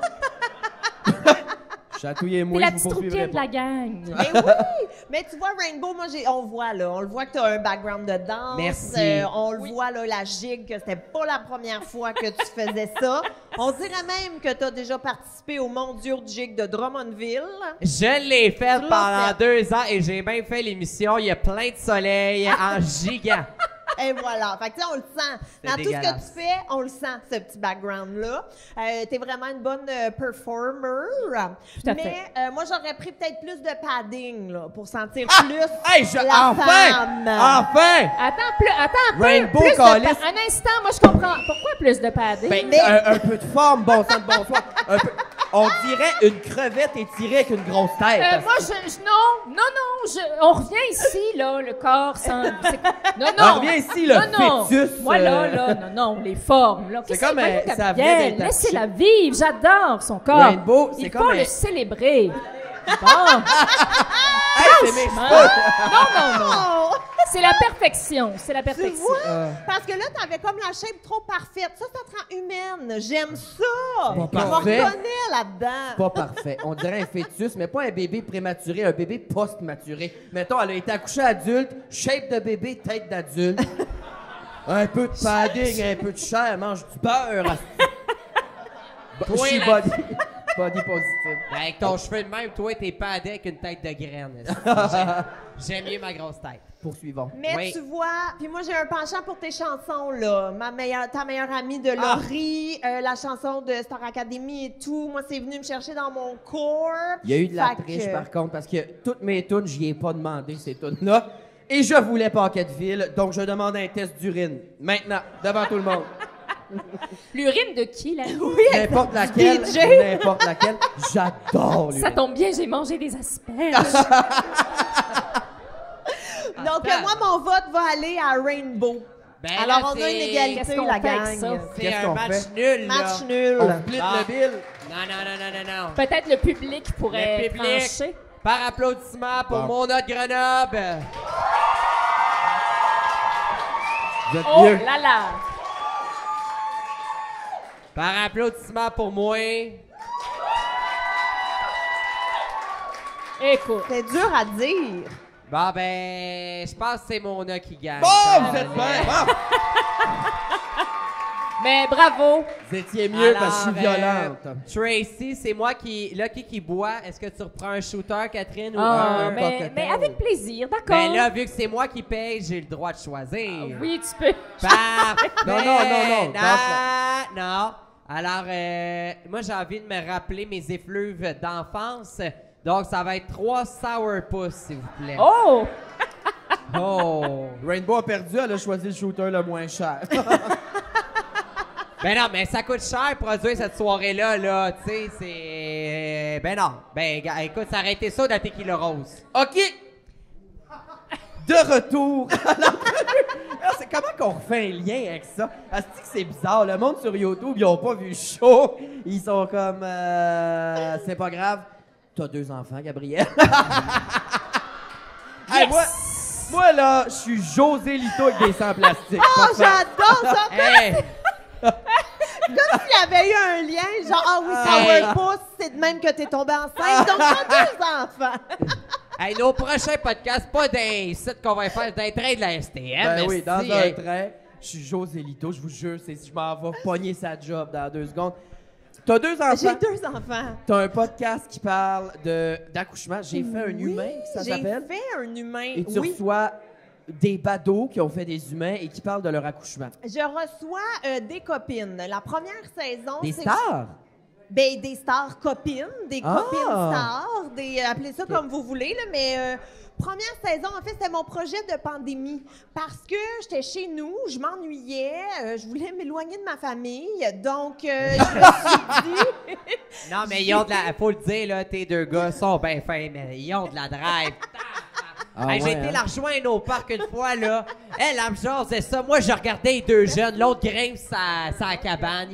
C'est
Chatouillez-moi,
la
je
petite
vous poursuivrai
rouquine de
pas.
la gang.
Mais oui! Mais tu vois, Rainbow, moi, on le voit que tu as un background de danse.
Merci.
On le voit, là, la gigue, que c'était pas la première fois que tu faisais ça. On dirait même que tu as déjà participé au Mondiaux de gigue de Drummondville.
Je l'ai fait
Tu l'as
pendant
fait.
2 ans et j'ai bien fait l'émission. Il y a plein de soleil en gigant.
Et voilà. Fait que, tu sais, on le sent.
C'est
Dans tout ce que
dégueulasse.
tu fais, on le sent, ce petit background-là. T'es vraiment une bonne performer.
Tout à
Mais
fait.
moi, j'aurais pris peut-être plus de padding, là, pour sentir plus
Hey,
la
enfin!
femme.
Enfin!
Attends un peu.
Rainbow
plus de
Callis.
un instant, moi, je comprends. Pourquoi plus de padding?
Ben,
Mais-
un peu de forme, bon sang de bonsoir. Un peu. On dirait une crevette étirée avec une grosse tête.
Moi, on revient ici, là, le corps sans... Non, non.
On revient ici, le
non,
fœtus,
non. Moi, là, non, les formes, là.
C'est
Qu'est-ce
comme,
que voyons,
ça
Gabrielle,
vient d'être
laissez-la vivre, j'adore son corps.
Rainbow, c'est
Il
comme
faut
un-
le célébrer. Bon.
Hey, c'est mes cheveux!
Non.
Oh!
C'est la perfection, c'est la
Tu
perfection.
vois? Parce que là, t'avais comme la shape trop parfaite. Ça te rend humaine. J'aime ça. Je me
parfait.
reconnais là-dedans.
Pas parfait. On dirait un fœtus, mais pas un bébé prématuré, un bébé post-maturé. Mettons, elle a été accouchée adulte, shape de bébé, tête d'adulte. Un peu de padding, un peu de chair, mange du beurre.
Toi,
She
la-
body. Body positive.
Ben, avec ton cheveu de même, toi, t'es padé avec une tête de graine. J'aime mieux ma grosse tête.
Poursuivons.
Mais
Oui.
tu vois, puis moi j'ai un penchant pour tes chansons là, ta meilleure amie de Laurie, la chanson de Star Academy et tout. Moi c'est venu me chercher dans mon corps.
Il y a eu de la
Fait
triche
que-
par contre parce que toutes mes tunes, j'y ai pas demandé ces tunes-là. Et je voulais Paquetteville, donc je demande un test d'urine. Maintenant, devant tout le monde.
L'urine de qui, là?
N'importe laquelle.
DJ.
N'importe laquelle. J'adore l'urine.
Ça tombe bien, j'ai mangé des asperges.
Donc
Attends.
moi mon vote va aller à Rainbow.
Ben,
Alors
là,
on a une
Qu'est-ce
égalité
qu'on
la
fait avec ça?
gang.
C'est
Qu'est-ce
un
qu'on
match
fait?
nul, là.
Match nul.
On split
Ah.
le bill.
Non.
Peut-être le public pourrait
Le public.
trancher.
Par applaudissement pour
Bon.
Mona de Grenoble.
Vous êtes
Oh
mieux.
là là!
Par applaudissement pour moi.
Écoute,
C'est dur à dire.
Bon, ben, je pense que c'est Mona qui gagne.
Bon, vous êtes bien. Bon.
mais bravo!
Vous étiez mieux
Alors,
parce que je suis violente.
Tracy, c'est moi qui boit. Est-ce que tu reprends un shooter, Catherine, ou
Ah,
un
mais
cocktail.
avec plaisir, d'accord.
Ben là, vu que c'est moi qui paye, j'ai le droit de choisir.
Oui, tu peux.
Parfait.
Non.
Non. Alors, moi, j'ai envie de me rappeler mes effluves d'enfance. Donc, ça va être 3 sourpuss, s'il vous plaît.
Oh!
Oh.
Rainbow a perdu, elle a choisi le shooter le moins cher.
Ben non, mais ça coûte cher produire cette soirée-là, là. Tu sais, c'est... Ben non. Ben, écoute, ça aurait été ça de la tequila rose.
OK. De retour à l'entrevue. Alors, c'est comment qu'on refait un lien avec ça? Est-ce que c'est bizarre? Le monde sur YouTube, ils ont pas vu le show. Ils sont comme... c'est pas grave. T'as 2 enfants, Gabriel. Hey, moi, là, je suis José Lito avec des sangs plastiques.
Oh,
Pas de faire-
j'adore ça!
Hey!
Comme s'il y avait eu un lien, genre, ah oui,
Hey.
sourpuss, c'est de même que t'es tombée enceinte, donc t'as 2 enfants.
Hey, nos prochains podcasts, pas d'un site qu'on va faire, d'un train de la STM.
Ben oui, dans
esti,
un
hey.
train. Je suis José Lito, je vous jure, je m'en vais pogner sa job dans 2 secondes. T'as 2 enfants.
J'ai 2 enfants.
T'as un podcast qui parle d'accouchement. J'ai fait un humain, ça s'appelle.
J'ai fait un humain,
Et tu
oui.
reçois des badauds qui ont fait des humains et qui parlent de leur accouchement.
Je reçois des copines. La première saison,
Des
c'est...
stars?
Ben, des stars copines, des
Ah!
copines stars, appelez ça comme vous voulez, là, mais première saison, en fait, c'était mon projet de pandémie. Parce que j'étais chez nous, je m'ennuyais, je voulais m'éloigner de ma famille, donc je me suis dit...
Non, mais ils ont de la... Faut le dire, là, tes 2 gars sont bien fins, mais ils ont de la drive.
Ah
Hey, j'ai
ouais,
été
hein?
la rejoindre au parc une fois, là. Elle me jasait ça. Moi, je regardais les 2 jeunes. L'autre grimpe sa cabane.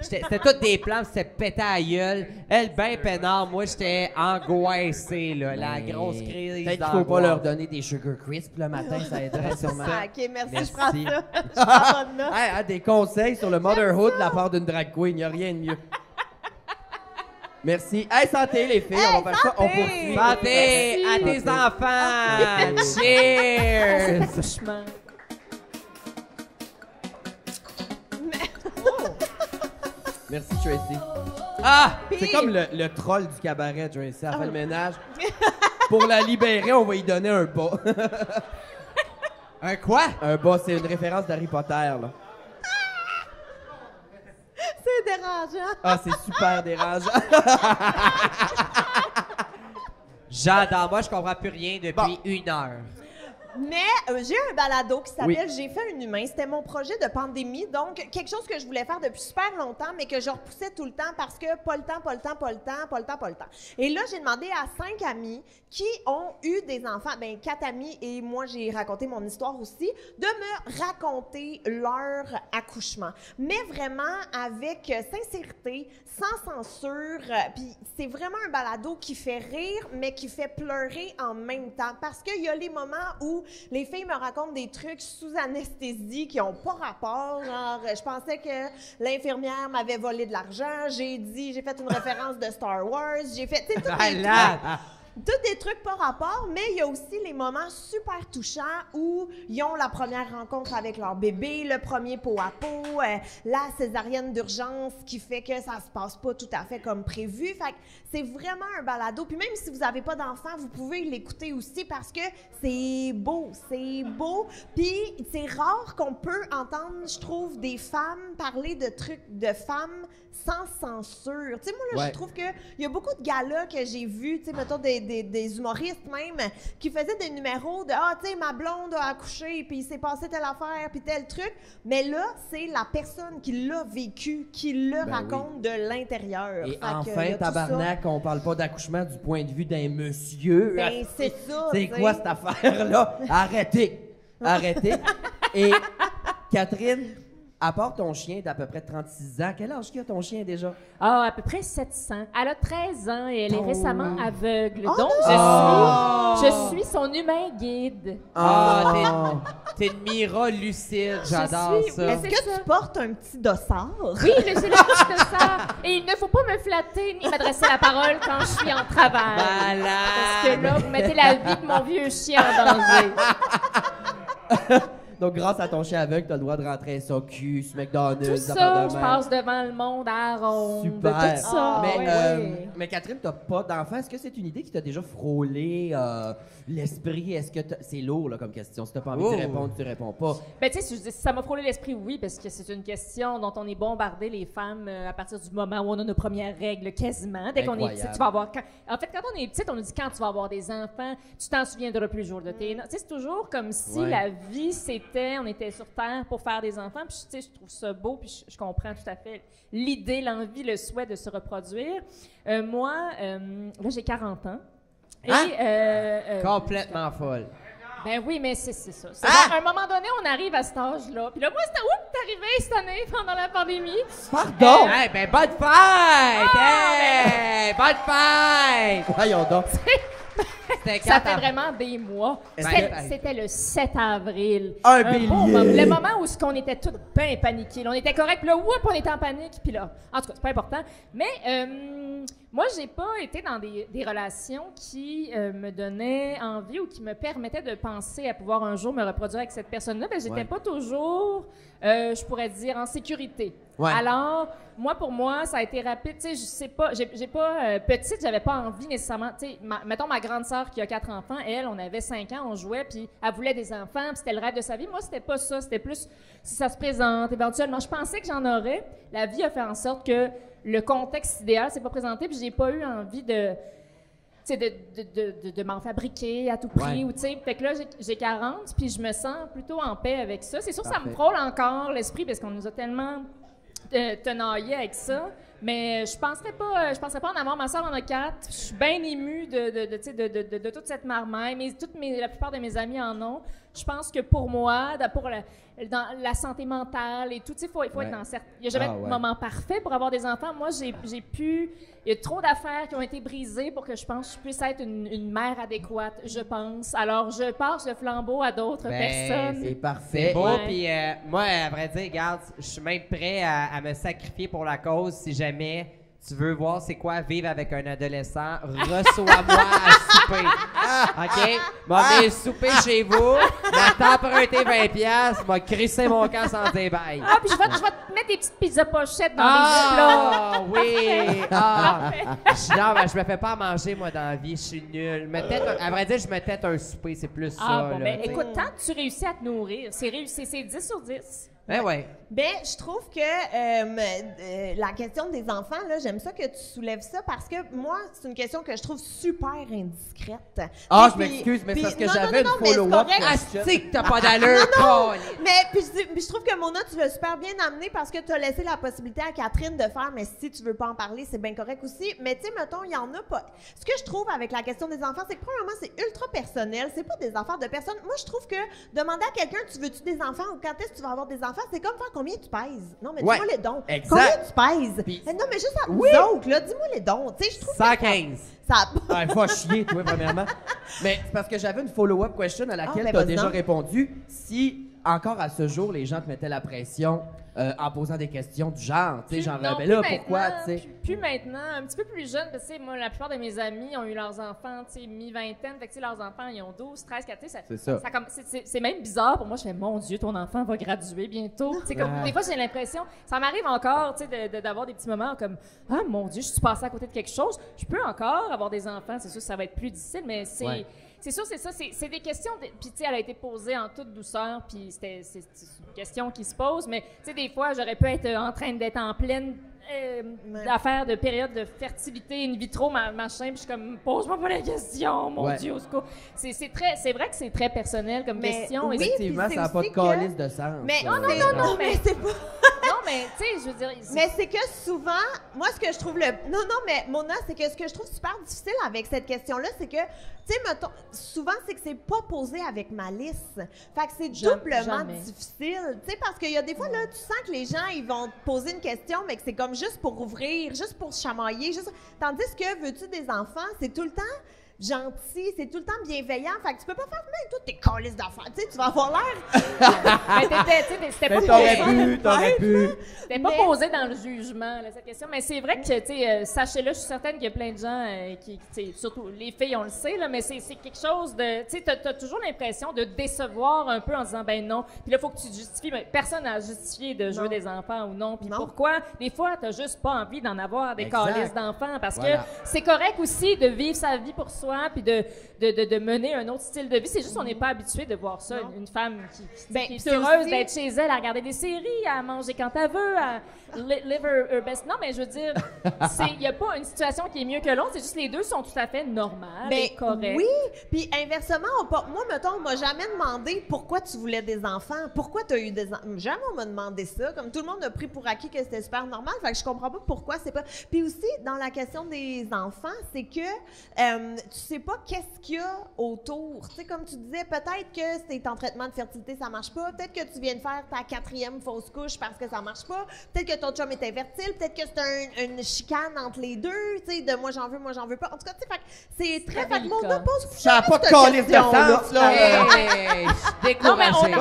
C'était tous des plans, c'était pété à la gueule. Elle, ben peinard. Moi, j'étais angoissé, là. La grosse crise.
Peut-être qu'il faut pas leur donner des Sugar Crisp le matin, ça aiderait sûrement.
Ah, OK, merci,
Merci.
je prends ça. Je prends bonne note.
Hey, des conseils sur le motherhood de la part d'une drag queen, il n'y a rien de mieux. Merci. Hey, santé les filles, on va faire ça, on
santé!
poursuit.
Santé à tes
Santé.
enfants. Cheers.
Accouchement.
Merci Tracy.
Ah!
C'est comme le troll du cabaret, Tracy, elle fait le ménage. Pour la libérer, on va lui donner un bas.
Un quoi?
Un bas, c'est une référence d'Harry Potter, là.
C'est dérangeant.
Ah, c'est super dérangeant.
J'adore. Moi, je comprends plus rien depuis 1 heure.
Mais j'ai un balado qui s'appelle
Oui.
J'ai fait un humain. C'était mon projet de pandémie, donc quelque chose que je voulais faire depuis super longtemps, mais que je repoussais tout le temps parce que pas le temps. Et là, j'ai demandé à 5 amis qui ont eu des enfants, 4 amis, et moi, j'ai raconté mon histoire aussi, de me raconter leur accouchement. Mais vraiment avec sincérité, sans censure. Puis c'est vraiment un balado qui fait rire, mais qui fait pleurer en même temps. Parce qu'il y a les moments où les filles me racontent des trucs sous anesthésie qui n'ont pas rapport. Genre, je pensais que l'infirmière m'avait volé de l'argent. J'ai fait une référence de Star Wars. J'ai fait, tu sais, tous les
Malade.
trucs. tous des trucs par rapport, mais il y a aussi les moments super touchants où ils ont la première rencontre avec leur bébé, le premier pot à pot, la césarienne d'urgence qui fait que ça se passe pas tout à fait comme prévu. Fait que c'est vraiment un balado. Puis même si vous n'avez pas d'enfant, vous pouvez l'écouter aussi parce que c'est beau, c'est beau. Puis c'est rare qu'on peut entendre, je trouve, des femmes parler de trucs de femmes sans censure. Tu sais, moi, là, je trouve qu'il y a beaucoup de galas que j'ai vus, tu sais, mettons des humoristes même, qui faisaient des numéros de « Ah, tu sais, ma blonde a accouché, puis il s'est passé telle affaire, puis tel truc. » Mais là, c'est la personne qui l'a vécu, qui le raconte de l'intérieur.
Et
Fait que,
enfin,
y a tout
tabarnak, on parle pas d'accouchement du point de vue d'un monsieur.
Ben, c'est ça,
C'est
tu sais.
quoi cette affaire-là? Arrêtez! Arrêtez! Et Catherine, à part ton chien d'à peu près 36 ans, quel âge qu'il a ton chien déjà?
Ah, à peu près 700. Elle a 13 ans et elle est récemment aveugle.
Oh
Donc,
non!
je suis son humain guide.
Ah, t'es une Mira lucide, j'adore
suis-
ça.
mais
Est-ce
c'est
que
ça.
tu portes un petit dossard?
Oui, j'ai le petit de ça. Et il ne faut pas me flatter ni m'adresser la parole quand je suis en travail.
Malade.
Parce que là, vous mettez la vie de mon vieux chien en danger.
Donc, grâce à ton chien aveugle, t'as le droit de rentrer à SAQ, sur McDonald's,
Tout
des
ça,
affaires de
je
même.
passe devant le monde à ronde.
Super.
Tout ça.
Mais,
ouais.
mais Catherine, t'as pas d'enfant. Est-ce que c'est une idée qui t'a déjà frôlé l'esprit? Est-ce que c'est lourd là, comme question? Si t'as pas envie
Oh.
de répondre, tu réponds pas.
Ben, tu sais, si ça m'a frôlé l'esprit, oui, parce que c'est une question dont on est bombardé, les femmes, à partir du moment où on a nos premières règles, quasiment. Dès qu'on est
Incroyable.
petite, tu vas avoir. En fait, quand on est petite, on nous dit quand tu vas avoir des enfants, tu t'en souviendras plus le jour de tes. Tu sais, c'est toujours comme si
Ouais.
la vie, c'était. On était sur Terre pour faire des enfants, puis tu sais, je trouve ça beau, puis je comprends tout à fait l'idée, l'envie, le souhait de se reproduire. Moi, là, j'ai 40 ans. Et,
Hein? Complètement folle.
ben oui, mais c'est ça.
Ah!
À un moment donné, on arrive à cet âge-là. Puis là, moi, t'es arrivé cette année pendant la pandémie.
Pardon!
Hey, ben bonne fête! Hey, bonne fête!
Voyons donc.
C'était
Ça
quand
fait vraiment des mois.
Est-ce
C'était le 7 avril.
Un
beau
bélier.
moment. Le moment où on était tous bien paniqués. Là, on était correct, puis là, on était en panique, puis là. En tout cas, c'est pas important. Mais moi, j'ai pas été dans des relations qui me donnaient envie ou qui me permettaient de penser à pouvoir un jour me reproduire avec cette personne-là. Ben, j'étais pas toujours, je pourrais dire, en sécurité.
Ouais.
Alors, pour moi, ça a été rapide. Tu sais, je sais pas, j'ai pas, petite, j'avais pas envie nécessairement. Tu sais, mettons ma grande sœur qui a 4 enfants, elle, on avait 5 ans, on jouait, puis elle voulait des enfants, puis c'était le rêve de sa vie. Moi, c'était pas ça. C'était plus si ça se présente éventuellement. Je pensais que j'en aurais. La vie a fait en sorte que le contexte idéal s'est pas présenté, puis j'ai pas eu envie de. Tu sais, de m'en fabriquer à tout prix.
Ouais.
Ou, tu sais, fait que là, j'ai 40, puis je me sens plutôt en paix avec ça. C'est sûr que ça me
Parfait.
frôle encore l'esprit, parce qu'on nous a tellement tenaillés avec ça. Mais je penserais pas en avoir. Ma soeur en a 4. Je suis bien émue de toute cette marmaille. La plupart de mes amis en ont. Je pense que pour moi, dans la santé mentale et tout, il faut être dans certains. Il n'y a jamais de moment parfait pour avoir des enfants. Moi, j'ai pu. Il y a trop d'affaires qui ont été brisées pour que je pense que je puisse être une mère adéquate, je pense. Alors, je passe le flambeau à d'autres personnes.
C'est parfait.
C'est beau,
Ouais.
puis moi, à vrai dire, regarde, je suis même prêt à me sacrifier pour la cause si jamais tu veux voir c'est quoi vivre avec un adolescent, reçois-moi à souper. OK? M'a venir souper chez vous, m'a t'emprunté 20$, m'a crissé mon camp sans des bails.
Ah, puis je vais te mettre des petites pizzas pochettes dans
Ah, oui! Ah!
Parfait.
Non, ben, je me fais pas à manger, moi, dans la vie. Je suis nul. À vrai dire, je me tête un souper, c'est plus ça.
Ah, bon,
là,
ben,
tu sais.
écoute, tant que tu réussis à te nourrir, c'est 10 sur 10.
Ben ouais.
Ben, je trouve que la question des enfants, là, j'aime ça que tu soulèves ça parce que moi, c'est une question que je trouve super indiscrète.
Ah,
Puis-
je m'excuse, mais c'est parce que
non,
j'avais
non,
une
mais c'est
follow-up
correct.
question.
C'est que t'as pas d'allure, Paul.
Mais puis je trouve que Mona, tu l'as super bien amené parce que tu as laissé la possibilité à Catherine de faire, mais si tu veux pas en parler, c'est bien correct aussi. Mais tu sais, mettons, il y en a pas. Ce que je trouve avec la question des enfants, c'est que premièrement, c'est ultra personnel. C'est pas des affaires de personne. Moi, je trouve que demander à quelqu'un, tu veux-tu des enfants ou quand est-ce que tu vas avoir des enfants, c'est comme faire combien tu pèses. Non, mais
Ouais,
dis-moi les dons.
exact.
Combien tu pèses?
Puis-
Non, mais juste à nous autres, là, dis-moi les dons. Tu sais, je trouve que
115.
ça a pas.
Ah, il faut chier, toi, premièrement. Mais c'est parce que j'avais une follow-up question à laquelle
ben
tu as
vas-y
déjà
donc.
répondu. Si, encore à ce jour, les gens te mettaient la pression en posant des questions du genre, tu sais, genre,
Non,
ben là,
plus
pourquoi,
maintenant,
tu sais.
Plus maintenant, un petit peu plus jeune, parce que moi, la plupart de mes amis ont eu leurs enfants, tu sais, mi-vingtaine, fait que tu sais, leurs enfants, ils ont 12, 13, 14,
C'est ça.
C'est même bizarre pour moi, je fais, mon Dieu, ton enfant va graduer bientôt. Tu sais, comme, des fois, j'ai l'impression, ça m'arrive encore, tu sais, d'avoir des petits moments comme, ah, mon Dieu, je suis passée à côté de quelque chose, je peux encore avoir des enfants, c'est sûr que ça va être plus difficile, mais c'est...
Ouais.
C'est sûr, c'est ça. C'est des questions. Puis, tu sais, elle a été posée en toute douceur. Puis, c'est une question qui se pose. Mais, tu sais, des fois, j'aurais pu être en train d'être en pleine affaire de période de fertilité in vitro, machin. Puis, je suis comme, pose-moi pas la question, mon Dieu, au secours. C'est vrai que c'est très personnel comme question.
oui,
Effectivement,
puis
ça n'a
c'est
pas de
aussi que-
calice de sens.
Mais
ça.
non,
mais c'est pas.
Non, mais, tu sais, je veux dire.
Mais c'est que souvent, moi, ce que je trouve Non, mais Mona, c'est que ce que je trouve super difficile avec cette question-là, c'est que, tu sais, mettons, souvent, c'est que c'est pas posé avec malice. Fait que c'est doublement
jamais.
difficile. Tu sais, parce qu'il y a des fois, là, tu sens que les gens, ils vont te poser une question, mais que c'est comme juste pour ouvrir, juste pour se chamailler. Tandis que, veux-tu des enfants, c'est tout le temps gentil, c'est tout le temps bienveillant. Fait que tu peux pas faire même toi tes calices d'enfants. Tu sais, tu vas avoir l'air.
Mais c'était
Mais
pas
t'aurais pu.
C'était pas posé dans le jugement, là, cette question. Mais c'est vrai que, tu sais, sachez-le, je suis certaine qu'il y a plein de gens qui, tu sais, surtout les filles, on le sait, là, mais c'est quelque chose de. Tu sais, t'as toujours l'impression de décevoir un peu en disant, ben non. Puis là, il faut que tu te justifies. Mais personne n'a justifié de jouer des enfants ou non. Puis pourquoi? Des fois, t'as juste pas envie d'en avoir des
Exact.
calices d'enfants. Parce
Voilà.
que c'est correct aussi de vivre sa vie pour soi, puis de mener un autre style de vie. C'est juste qu'on n'est pas habitué de voir ça. Une femme qui est
c'est
heureuse
aussi-
d'être chez elle, à regarder des séries, à manger quand elle veut, à live her best. Non, mais je veux dire, il n'y a pas une situation qui est mieux que l'autre. C'est juste les deux sont tout à fait normales et correctes.
Oui, puis inversement, moi, mettons, on m'a jamais demandé pourquoi tu voulais des enfants, pourquoi tu as eu des enfants. Jamais on m'a demandé ça. Comme tout le monde a pris pour acquis que c'était super normal, fait que je comprends pas pourquoi c'est pas. Puis aussi, dans la question des enfants, c'est que tu sais pas qu'est-ce qu'il y a autour. Tu sais, comme tu disais, peut-être que si t'es en traitement de fertilité, ça marche pas. Peut-être que tu viens de faire ta 4e fausse couche parce que ça marche pas. Peut-être que ton chum est infertile. Peut-être que c'est une chicane entre les deux. Tu sais, de moi j'en veux pas. En tout cas, tu sais, fait que c'est très. Fait que mon
délicat.
gars pose
Ça n'a pas de calice de sens, là.
Hey, je suis
Non, mais
découragé.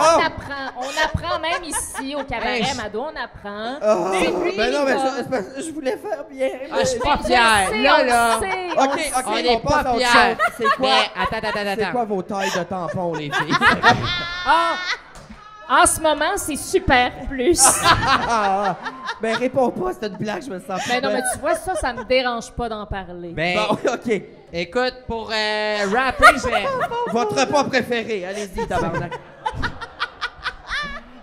on apprend même ici au cabaret
Hey,
Mado, on apprend.
Ah,
C'est plus
ben non, mais
délicat.
c'est parce que je voulais faire bien.
Ah, je suis pas
Je
fier.
sais,
Là,
on
là.
le sait,
OK,
On n'est
passe
pas
à autre
fiers.
chose. C'est quoi?
Mais attends.
C'est quoi vos tailles de tampons, les filles?
Ah! En ce moment, c'est super plus.
Ben, réponds pas, c'est une blague, je me sens
Mais non,
pas.
mais tu vois, ça me dérange pas d'en parler.
Ben,
Bon, OK.
écoute, pour rapper, je vais...
Votre repas préféré, allez-y, tabarnak.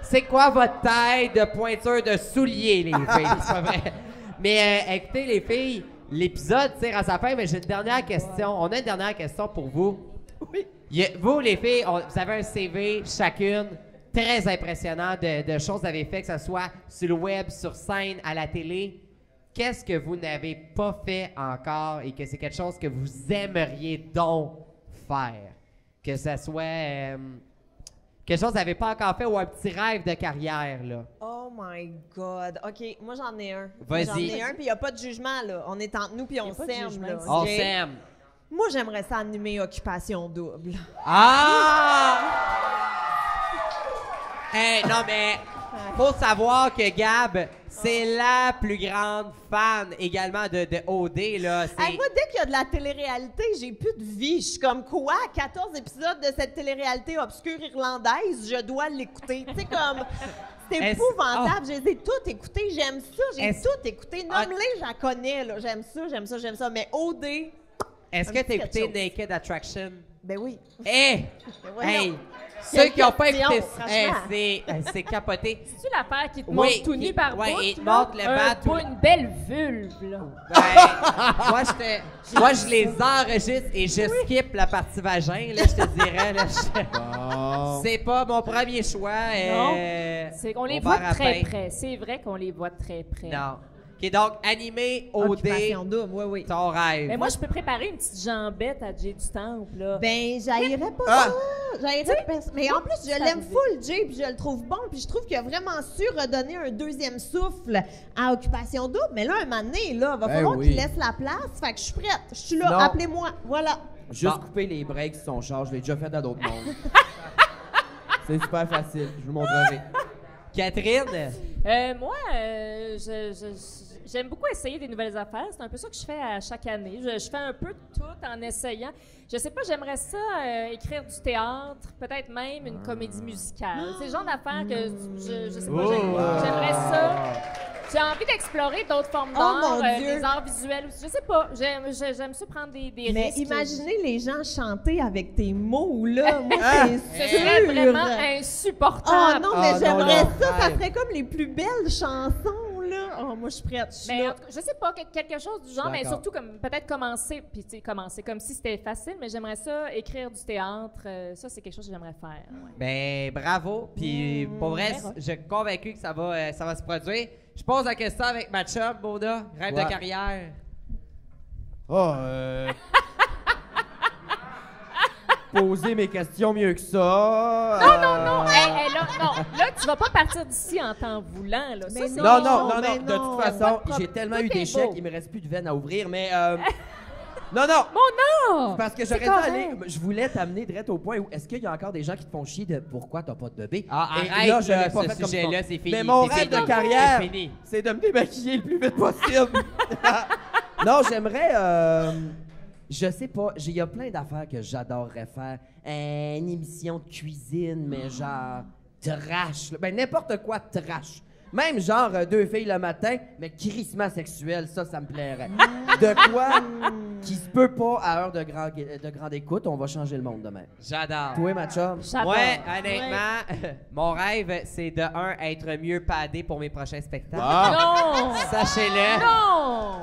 C'est quoi votre taille de pointure de souliers, les filles? C'est pas vrai. Mais écoutez, les filles, l'épisode tire à sa fin, mais j'ai une dernière question. On a une dernière question pour vous.
Oui.
Vous, les filles, vous avez un CV chacune très impressionnant de choses que vous avez fait, que ce soit sur le web, sur scène, à la télé. Qu'est-ce que vous n'avez pas fait encore et que c'est quelque chose que vous aimeriez donc faire? Que ce soit quelque chose que vous n'avez pas encore fait ou un petit rêve de carrière, là.
Oh my God. OK, moi, j'en ai un.
Vas-y.
J'en ai un, puis il n'y a pas de jugement, là. On est entre nous, puis on
a pas de
s'aime,
jugement
là.
ici.
On
OK?
s'aime.
Moi, j'aimerais ça animer Occupation Double.
Ah! Hey, non, mais faut savoir que Gab, c'est la plus grande fan également de OD, là. C'est...
Hey, moi, dès qu'il y a de la télé-réalité, j'ai plus de vie. Je suis comme quoi? 14 épisodes de cette télé-réalité obscure irlandaise, je dois l'écouter. Tu sais, comme. C'est
Est-ce-
épouvantable. Je les ai toutes écoutées. J'aime ça. J'ai
Est-ce-
tout écouté. Nomme-les, j'en connais. Là. J'aime ça. Mais OD,
Est-ce que
un
t'as
petit
écouté
quelque chose.
Naked Attraction?
ben oui.
Hey!
voyons.
Hey!
Quelle
Ceux qui n'ont pas
question,
écouté
franchement.
c'est capoté.
C'est-tu l'affaire qui te
Oui,
montre tout nu
qui-
par
ouais,
bout?
il te
là?
montre le bas, tout
Pas
le-
une belle vulve, là.
Ben, moi, je les enregistre et je skip la partie vagin, là, je te dirais. Là, C'est pas mon premier choix.
C'est qu'on les
mon
voit
bar à
très
pain.
près. C'est vrai qu'on les voit très près.
Non. OK, donc, animé OD,
Occupation Double, oui, oui.
ton rêve.
Mais moi, je peux préparer une petite jambette à Jay du Temple, là.
Ben, j'haïrais pas
Ah!
ça. J'haïrais pas ça. Mais en plus, je
ça
l'aime
arrive.
full, Jay, puis je le trouve bon, puis je trouve qu'il a vraiment su redonner un deuxième souffle à Occupation Double. Mais là, un moment donné, là, va
Ben
falloir
oui.
qu'il laisse la place. Fait que je suis prête. Je suis là.
Non.
Appelez-moi. Voilà.
Juste
Bon.
couper les breaks sur son char, je l'ai déjà fait à d'autres mondes. C'est super facile, je vous montrerai.
Catherine?
Moi, j'aime beaucoup essayer des nouvelles affaires. C'est un peu ça que je fais à chaque année. Je fais un peu de tout en essayant. Je sais pas, j'aimerais ça écrire du théâtre, peut-être même une comédie musicale. C'est le genre d'affaires que je sais pas, j'aimerais ça. J'ai envie d'explorer d'autres formes d'art,
mon Dieu.
des arts visuels aussi. Je sais pas, j'aime ça prendre des
Mais
risques.
imaginez les gens chanter avec tes mots, là. Moi, c'est
Ce
sûr.
serait vraiment
Oh
insupportable.
non, mais
Oh,
j'aimerais
non,
ça. Ça
ouais.
serait comme les plus belles chansons, là. Oh, moi, je suis prête. Je suis
Mais
là.
en tout cas, je sais pas, quelque chose du genre, mais
D'accord.
surtout comme peut-être commencer, puis tu sais, commencer comme si c'était facile, mais j'aimerais ça, écrire du théâtre, ça c'est quelque chose que j'aimerais faire. Ouais.
Ben, bravo. Puis, pour vrai, je suis convaincu que ça va se produire. Je pose la question avec ma chum, Mona. Rêve
Ouais.
de carrière.
Poser mes questions mieux que ça.
Non, là, tu vas pas partir d'ici en t'en voulant, là. Ça,
Mais
c'est
Non,
quelque
non,
chose.
non,
mais
non. De
non.
toute façon,
Tout
j'ai tellement
est
eu des
beau.
chèques, il me reste plus de veine à ouvrir, mais non, non.
Non!
Parce que
C'est
j'aurais dû
correct.
aller. Je voulais t'amener direct au point où est-ce qu'il y a encore des gens qui te font chier de pourquoi t'as pas de bébé?
Ah,
Et
arrête,
là, je l'ai
là,
pas
ce
fait comme
sujet-là,
ça.
c'est fini.
Mais mon
c'est
rêve
fini.
de carrière,
C'est fini.
c'est de me démaquiller le plus vite possible. Non, j'aimerais. Je sais pas, il y a plein d'affaires que j'adorerais faire. Une émission de cuisine, mais genre trash. Là. Ben n'importe quoi trash. Même genre deux filles le matin, mais crissement sexuel, ça me plairait. De quoi qui se peut pas à heure de grande écoute, on va changer le monde demain.
J'adore.
Toi, ma chum?
J'adore.
Ouais, honnêtement, mon rêve, c'est de être mieux padé pour mes prochains spectacles.
Non!
Sachez-le.
Non!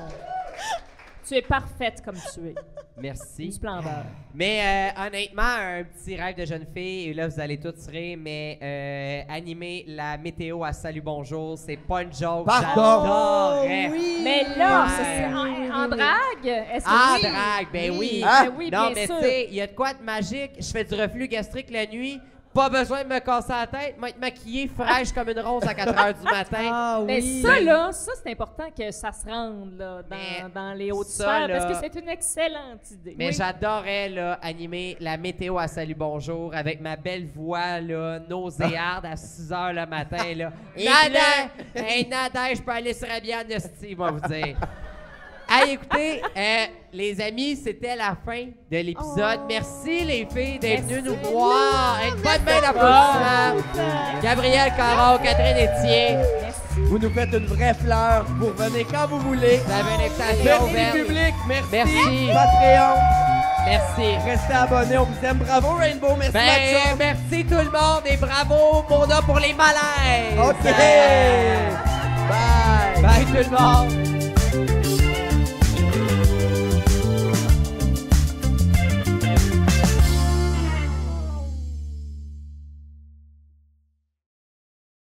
Tu es parfaite comme tu es.
Merci.
Une splendeur.
Mais honnêtement, un petit rêve de jeune fille, et là vous allez tous rire, mais animer la météo à Salut Bonjour, c'est pas une joke.
Pardon!
J'adorerais.
Oui.
Mais là,
Ouais.
ça, c'est en drague. Est-ce que
Ah,
oui?
drague, ben oui.
Ah.
Ben oui,
Non,
bien
mais
sûr.
tu sais, il y a de quoi de magique. Je fais du reflux gastrique la nuit. Pas besoin de me casser la tête. M'être maquillée fraîche comme une rose à 4 h du matin.
Ah
Mais
oui.
ça, là, c'est important que ça se rende là,
Mais
dans les hautes
ça,
sphères,
là-
parce que c'est une excellente idée.
Mais
Oui.
j'adorais là, animer la météo à Salut Bonjour avec ma belle voix là, nauséarde à 6 h le matin. Là. Nada! Hey, nada, je peux aller sur Rabian de Steve, moi vous dire. Hey, écoutez, les amis, c'était la fin de l'épisode.
Oh.
Merci les filles d'être venues nous
Merci.
voir. Une bonne main d'applaudissement. Gabrielle Caron, Catherine Etier.
Merci.
Vous nous faites une vraie fleur. Vous revenez quand vous voulez.
Vous avez une invitation
Merci
ouverte.
public, merci.
Merci.
Patreon,
Merci.
restez abonnés, on vous aime. Bravo Rainbow, merci
Ben,
Maxime.
merci tout le monde et bravo Mona pour les malaises.
OK. Bye.
Bye tout le monde.